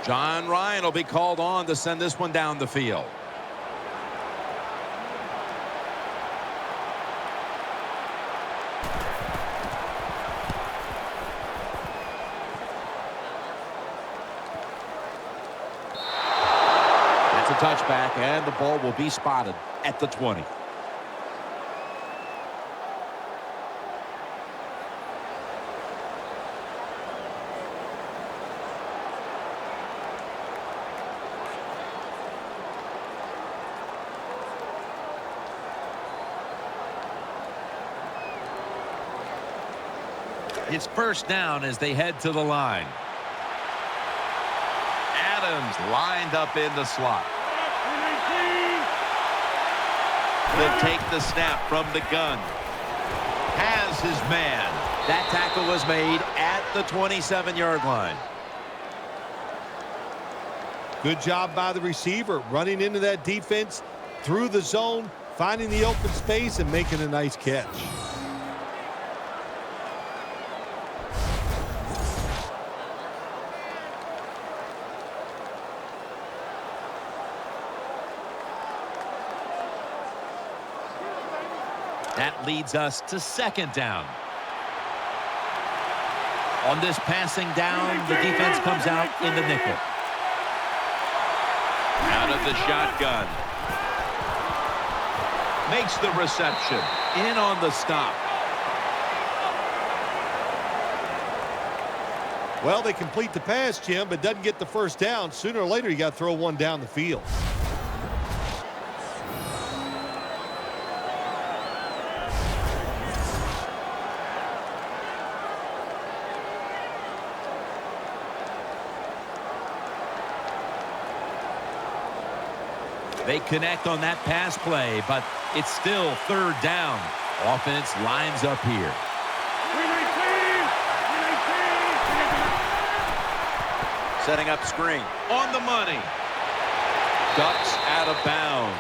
John Ryan will be called on to send this one down the field. That's a touchback, and the ball will be spotted at the 20. It's first down as they head to the line. Adams lined up in the slot. They'll take the snap from the gun. Has his man. That tackle was made at the 27-yard line. Good job by the receiver, running into that defense through the zone, finding the open space and making a nice catch. That leads us to second down. On this passing down, the defense comes out in the nickel. Out of the shotgun. Makes the reception. In on the stop. Well, they complete the pass, Jim, but doesn't get the first down. Sooner or later, you got to throw one down the field. They connect on that pass play, but it's still third down. Offense lines up here. Setting up screen. On the money. Ducks out of bounds.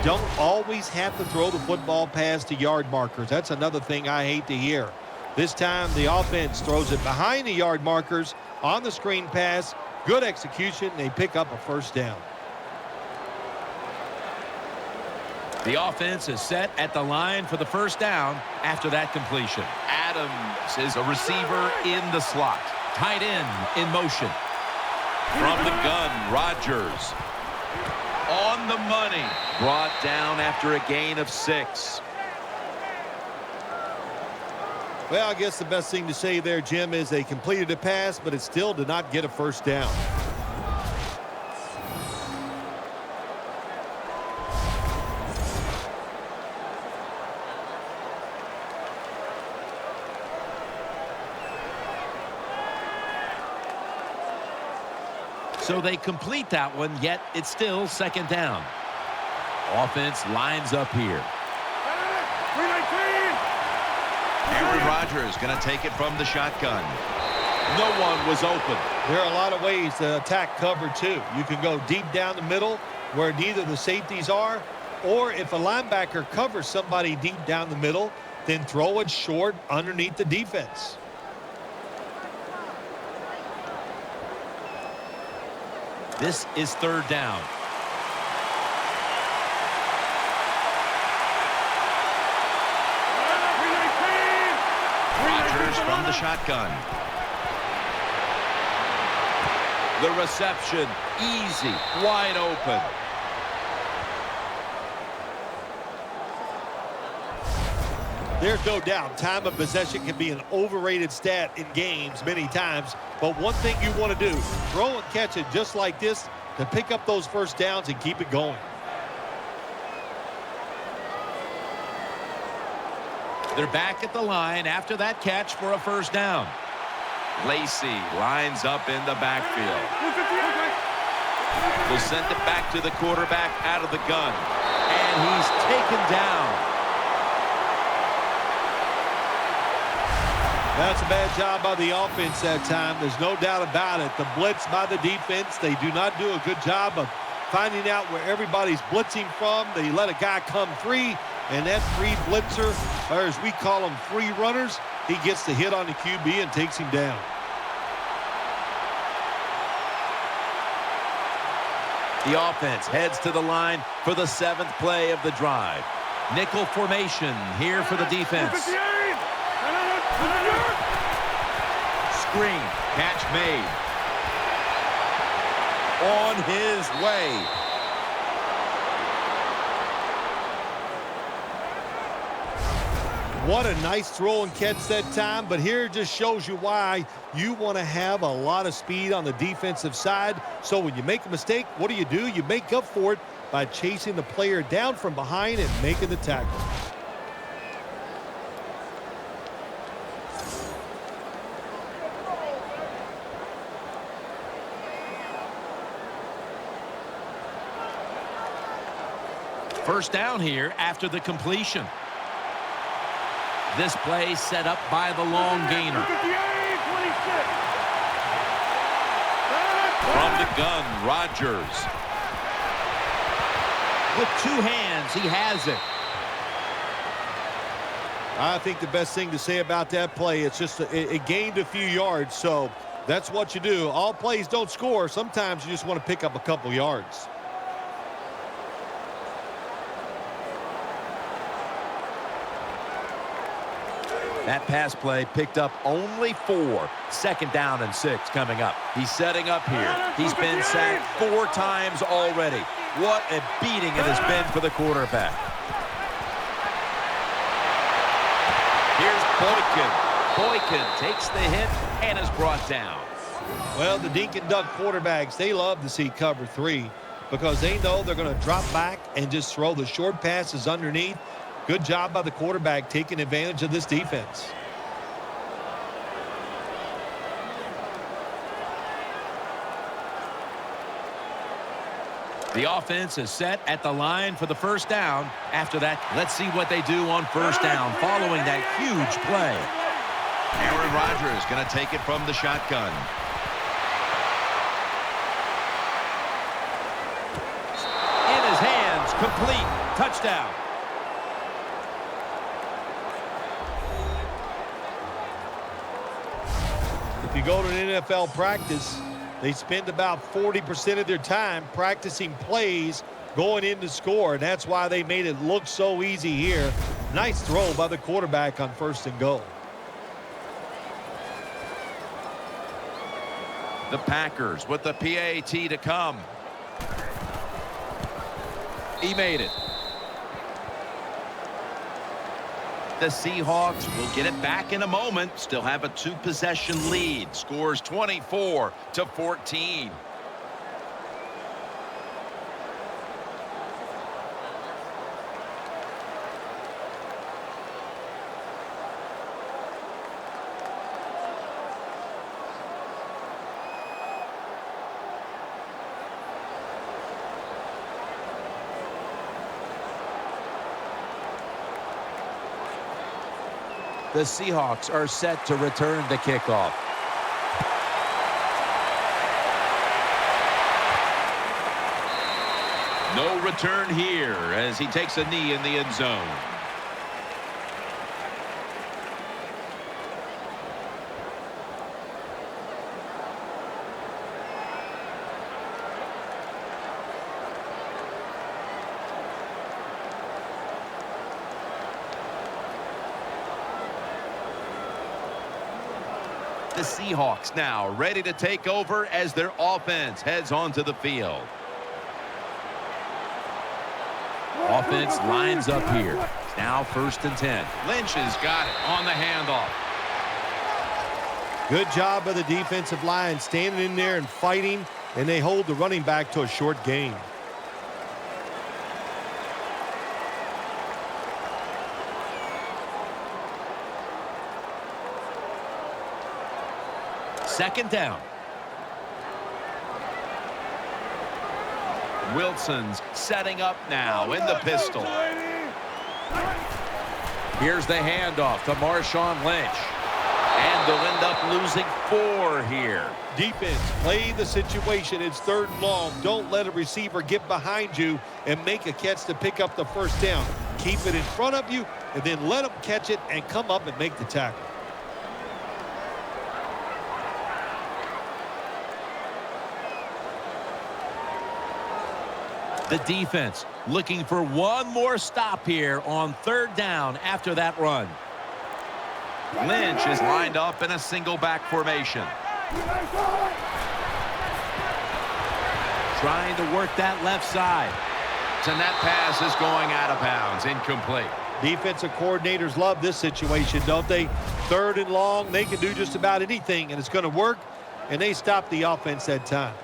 don't always have to throw the football past the yard markers. That's another thing I hate to hear. This time the offense throws it behind the yard markers on the screen pass. Good execution. They pick up a first down. The offense is set at the line for the first down after that completion. Adams is a receiver in the slot. Tight end in motion. From the gun, Rodgers. On the money. Brought down after a gain of 6. Well, I guess the best thing to say there, Jim, is they completed a pass, but it still did not get a first down. So they complete that one, yet it's still second down. Offense lines up here. Aaron Rodgers going to take it from the shotgun. No one was open. There are a lot of ways to attack cover two. You can go deep down the middle where neither the safeties are, or if a linebacker covers somebody deep down the middle, then throw it short underneath the defense. This is third down. Rodgers from the shotgun. The reception, easy, wide open. There's no doubt time of possession can be an overrated stat in games many times, but one thing you want to do, throw and catch it just like this to pick up those first downs and keep it going. They're back at the line after that catch for a first down. Lacey lines up in the backfield. Will send it back to the quarterback out of the gun. And he's taken down. That's a bad job by the offense that time. There's no doubt about it. The blitz by the defense, they do not do a good job of finding out where everybody's blitzing from. They let a guy come free, and that free blitzer, or as we call them, free runners, he gets the hit on the QB and takes him down. The offense heads to the line for the 7th play of the drive. Nickel formation here for the defense. Screen. Catch made. On his way. What a nice throw and catch that time, but here it just shows you why you want to have a lot of speed on the defensive side. So when you make a mistake, what do? You make up for it by chasing the player down from behind and making the tackle. First down here after the completion. This play set up by the long gainer. From the gun, Rodgers. With 2 hands, he has it. I think the best thing to say about that play, it's just it gained a few yards, so that's what you do. All plays don't score. Sometimes you just want to pick up a couple yards. That pass play picked up only 4. Second down and 6 coming up. He's setting up here. He's been sacked 4 times already. What a beating it has been for the quarterback. Here's Boykin. Boykin takes the hit and is brought down. Well, the Dink and Duck quarterbacks, they love to see cover 3 because they know they're going to drop back and just throw the short passes underneath. Good job by the quarterback taking advantage of this defense. The offense is set at the line for the first down. After that, let's see what they do on first down following that huge play. Aaron Rodgers going to take it from the shotgun. In his hands, complete Touchdown. If you go to an NFL practice, they spend about 40% of their time practicing plays going in to score, and that's why they made it look so easy here. Nice throw by the quarterback on 1st and goal. The Packers with the PAT to come. He made it. The Seahawks will get it back in a moment. Still have a 2-possession lead. Scores 24-14. The Seahawks are set to return the kickoff. No return here as he takes a knee in the end zone. The Seahawks now ready to take over as their offense heads onto the field. Offense lines up here. Now 1st and 10. Lynch has got it on the handoff. Good job by the defensive line standing in there and fighting, and they hold the running back to a short gain. Second down. Wilson's setting up now in the pistol. Here's the handoff to Marshawn Lynch. And they'll end up losing 4 here. Defense, play the situation. It's 3rd and long. Don't let a receiver get behind you and make a catch to pick up the 1st down. Keep it in front of you, and then let them catch it and come up and make the tackle. The defense looking for one more stop here on 3rd down after that run. Lynch is lined up in a single back formation. Trying to work that left side. And that pass is going out of bounds. Incomplete. Defensive coordinators love this situation, don't they? 3rd and long, they can do just about anything, and it's going to work, and they stop the offense that time.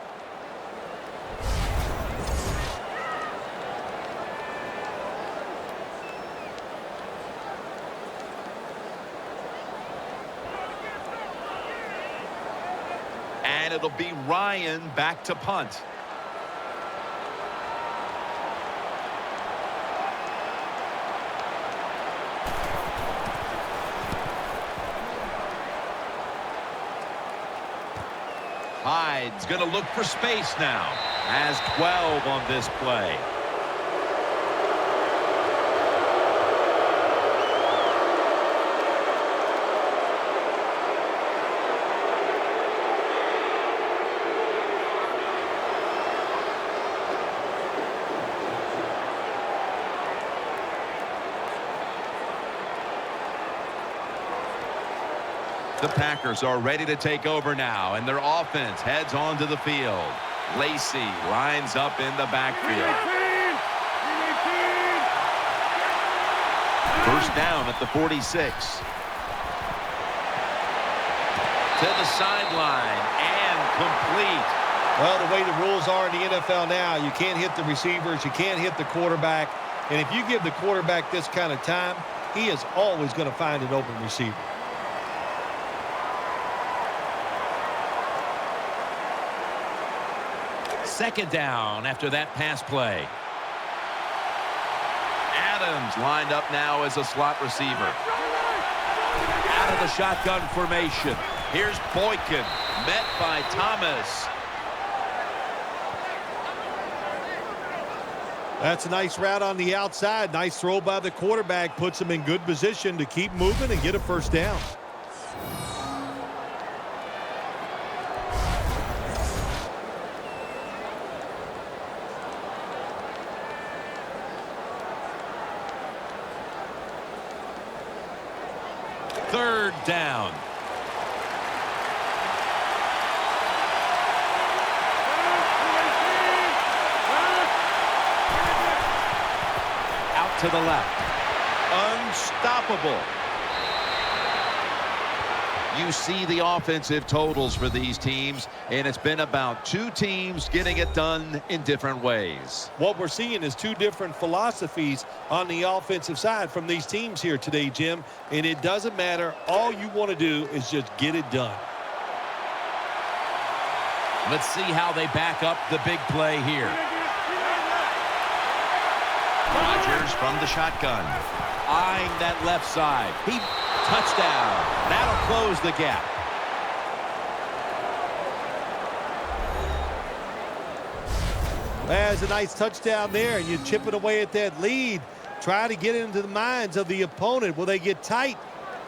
And it'll be Ryan back to punt. Hyde's going to look for space now. Has 12 on this play. The Packers are ready to take over now, and their offense heads onto the field. Lacey lines up in the backfield. 1st down at the 46. To the sideline and complete. Well, the way the rules are in the NFL now, you can't hit the receivers, you can't hit the quarterback, and if you give the quarterback this kind of time, he is always going to find an open receiver. Second down after that pass play. Adams lined up now as a slot receiver. Out of the shotgun formation. Here's Boykin, met by Thomas. That's a nice route on the outside. Nice throw by the quarterback. Puts him in good position to keep moving and get a first down. Third down. Out to the left. Unstoppable. You see the offensive totals for these teams, and it's been about two teams getting it done in different ways. What we're seeing is two different philosophies on the offensive side from these teams here today, Jim. And it doesn't matter. All you want to do is just get it done. Let's see how they back up the big play here. Rodgers from the shotgun. Eyeing that left side. Touchdown. That'll close the gap. There's a nice touchdown there, and you chip it away at that lead. Try to get into the minds of the opponent. Will they get tight?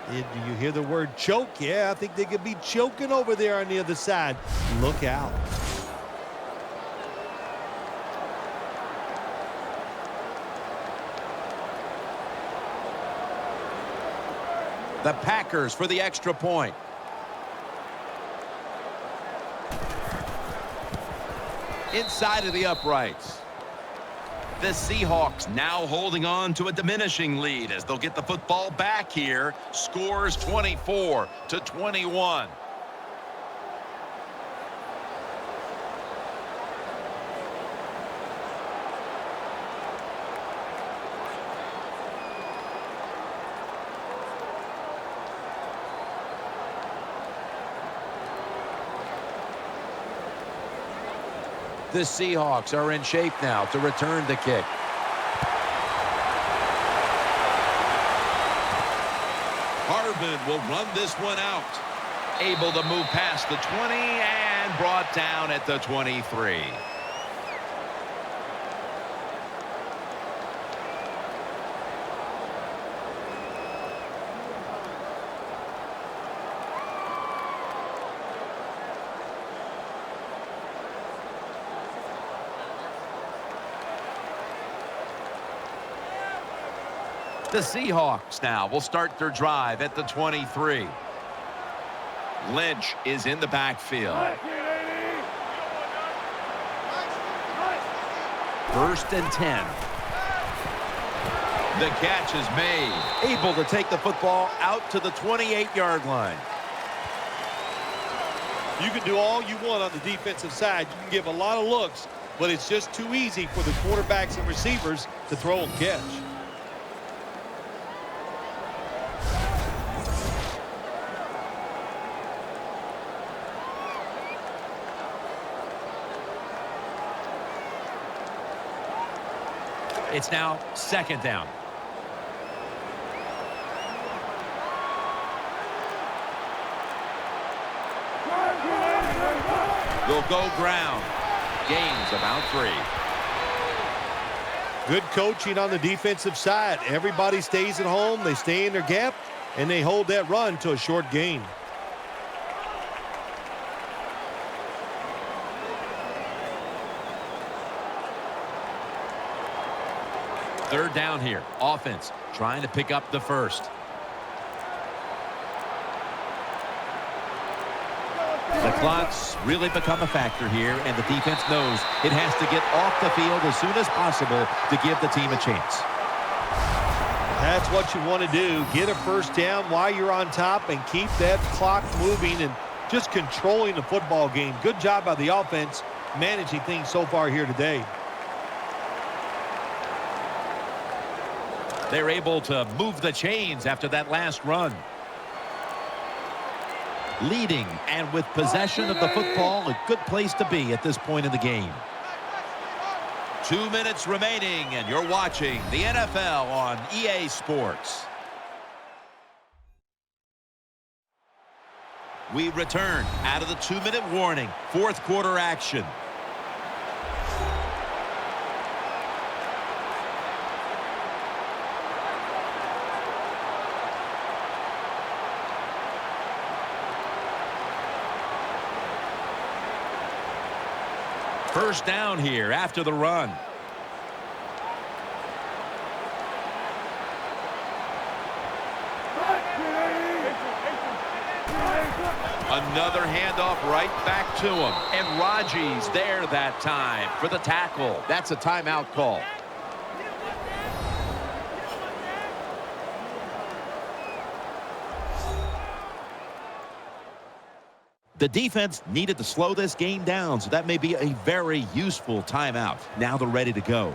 Do you hear the word choke? Yeah, I think they could be choking over there on the other side. Look out. The Packers for the extra point. Inside of the uprights. The Seahawks now holding on to a diminishing lead as they'll get the football back here. Scores 24-21. The Seahawks are in shape now to return the kick. Harbin will run this one out. Able to move past the 20 and brought down at the 23. The Seahawks now will start their drive at the 23. Lynch is in the backfield. 1st and 10. The catch is made. Able to take the football out to the 28-yard line. You can do all you want on the defensive side. You can give a lot of looks, but it's just too easy for the quarterbacks and receivers to throw and catch. It's now 2nd down. They'll go ground. Gains about 3. Good coaching on the defensive side. Everybody stays at home. They stay in their gap, and they hold that run to a short gain. Third down here. Offense trying to pick up the first. The clock's really become a factor here, and the defense knows it has to get off the field as soon as possible to give the team a chance. That's what you want to do. Get a first down while you're on top and keep that clock moving and just controlling the football game. Good job by the offense managing things so far here today. They're able to move the chains after that last run. Leading and with possession of the football, a good place to be at this point in the game. 2 minutes remaining, and you're watching the NFL on EA Sports. We return out of the 2-minute warning. 4th quarter action. First down here after the run. Another handoff right back to him. And Raji's there that time for the tackle. That's a timeout call. The defense needed to slow this game down, so that may be a very useful timeout. Now they're ready to go.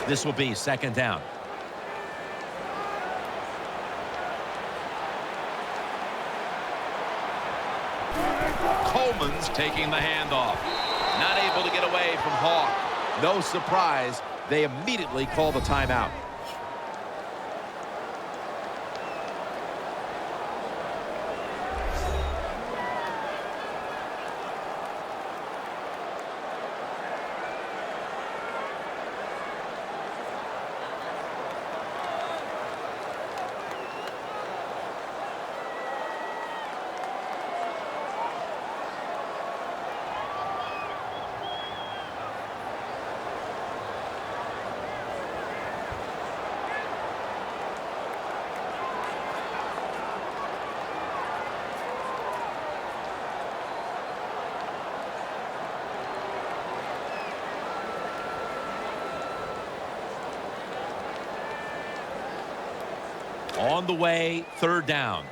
This will be second down. Coleman's taking the handoff. Not able to get away from Hawk. No surprise, they immediately call the timeout. On the way, third down.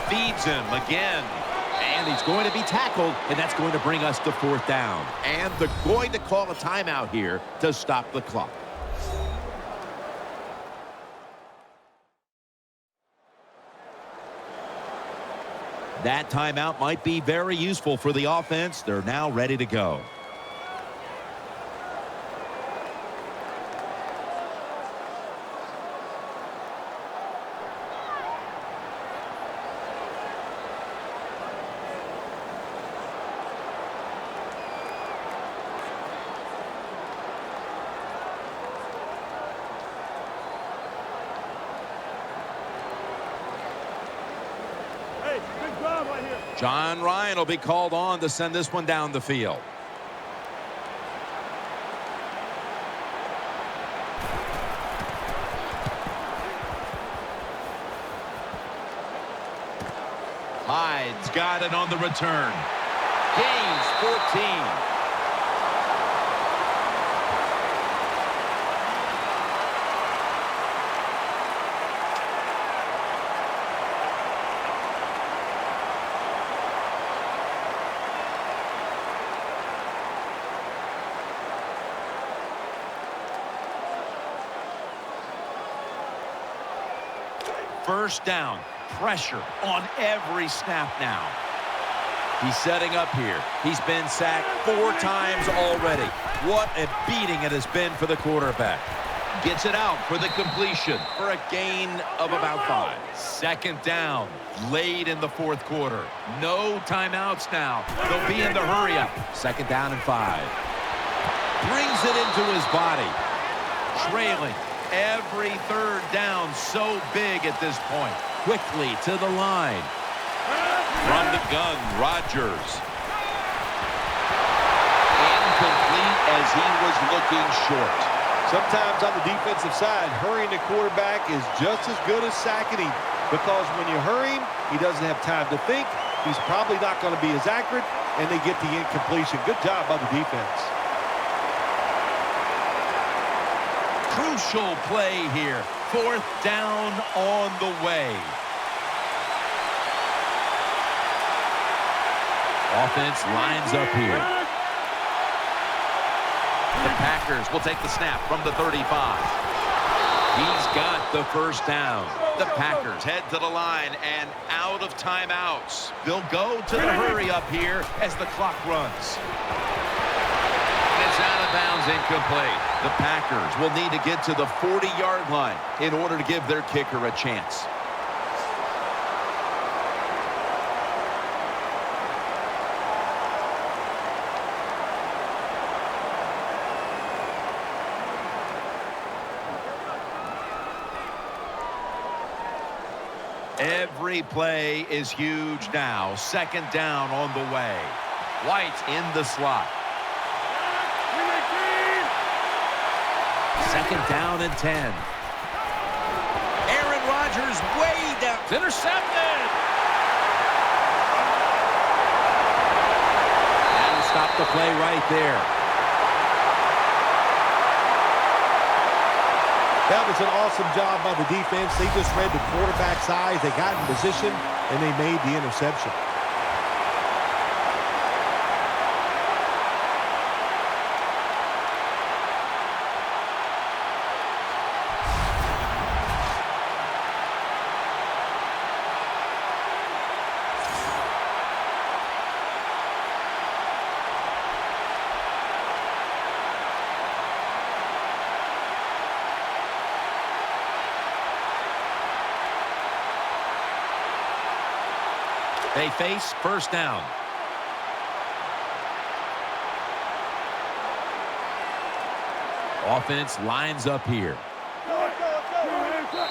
Feeds him again. And he's going to be tackled, and that's going to bring us to fourth down. And they're going to call a timeout here to stop the clock. That timeout might be very useful for the offense. They're now ready to go. John Ryan will be called on to send this one down the field. Hyde's got it on the return. Gains 14. First down. Pressure on every snap now. He's setting up here. He's been sacked 4 times already. What a beating it has been for the quarterback. Gets it out for the completion For a gain of about 5. Second down, late in the fourth quarter. No timeouts now. They'll be in the hurry-up. Second down and 5. Brings it into his body. Trailing every third down, so big at this point. Quickly to the line. From the gun, Rodgers. Incomplete as he was looking short. Sometimes on the defensive side, hurrying the quarterback is just as good as sacking him, because when you hurry him, he doesn't have time to think. He's probably not going to be as accurate, and they get the incompletion. Good job by the defense. Crucial play here. Fourth down on the way. Offense lines up here. The Packers will take the snap from the 35. He's got the first down. The Packers head to the line and out of timeouts. They'll go to the hurry up here as the clock runs. It's out of bounds, incomplete. The Packers will need to get to the 40-yard line in order to give their kicker a chance. Every play is huge now. Second down on the way. White in the slot. Second down and 10. Aaron Rodgers way down. It's intercepted. And stop the play right there. That was an awesome job by the defense. They just read the quarterback's eyes. They got in position, and they made the interception. They face first down. Offense lines up here.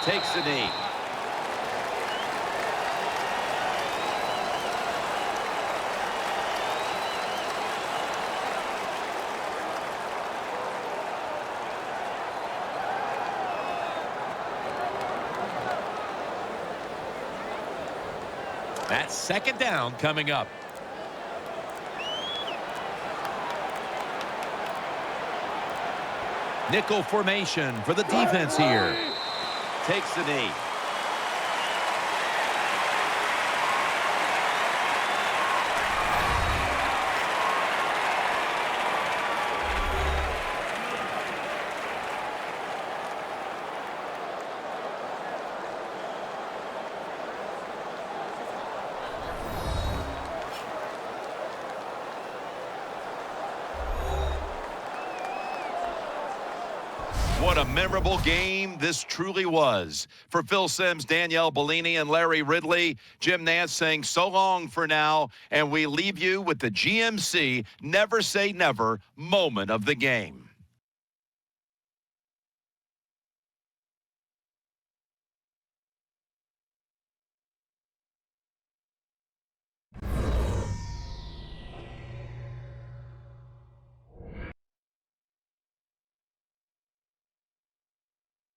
Takes the knee. That's second down coming up. Nickel formation for the defense here. Takes the knee. What a memorable game this truly was. For Phil Simms, Danielle Bellini, and Larry Ridley, Jim Nantz saying so long for now, and we leave you with the GMC Never Say Never moment of the game.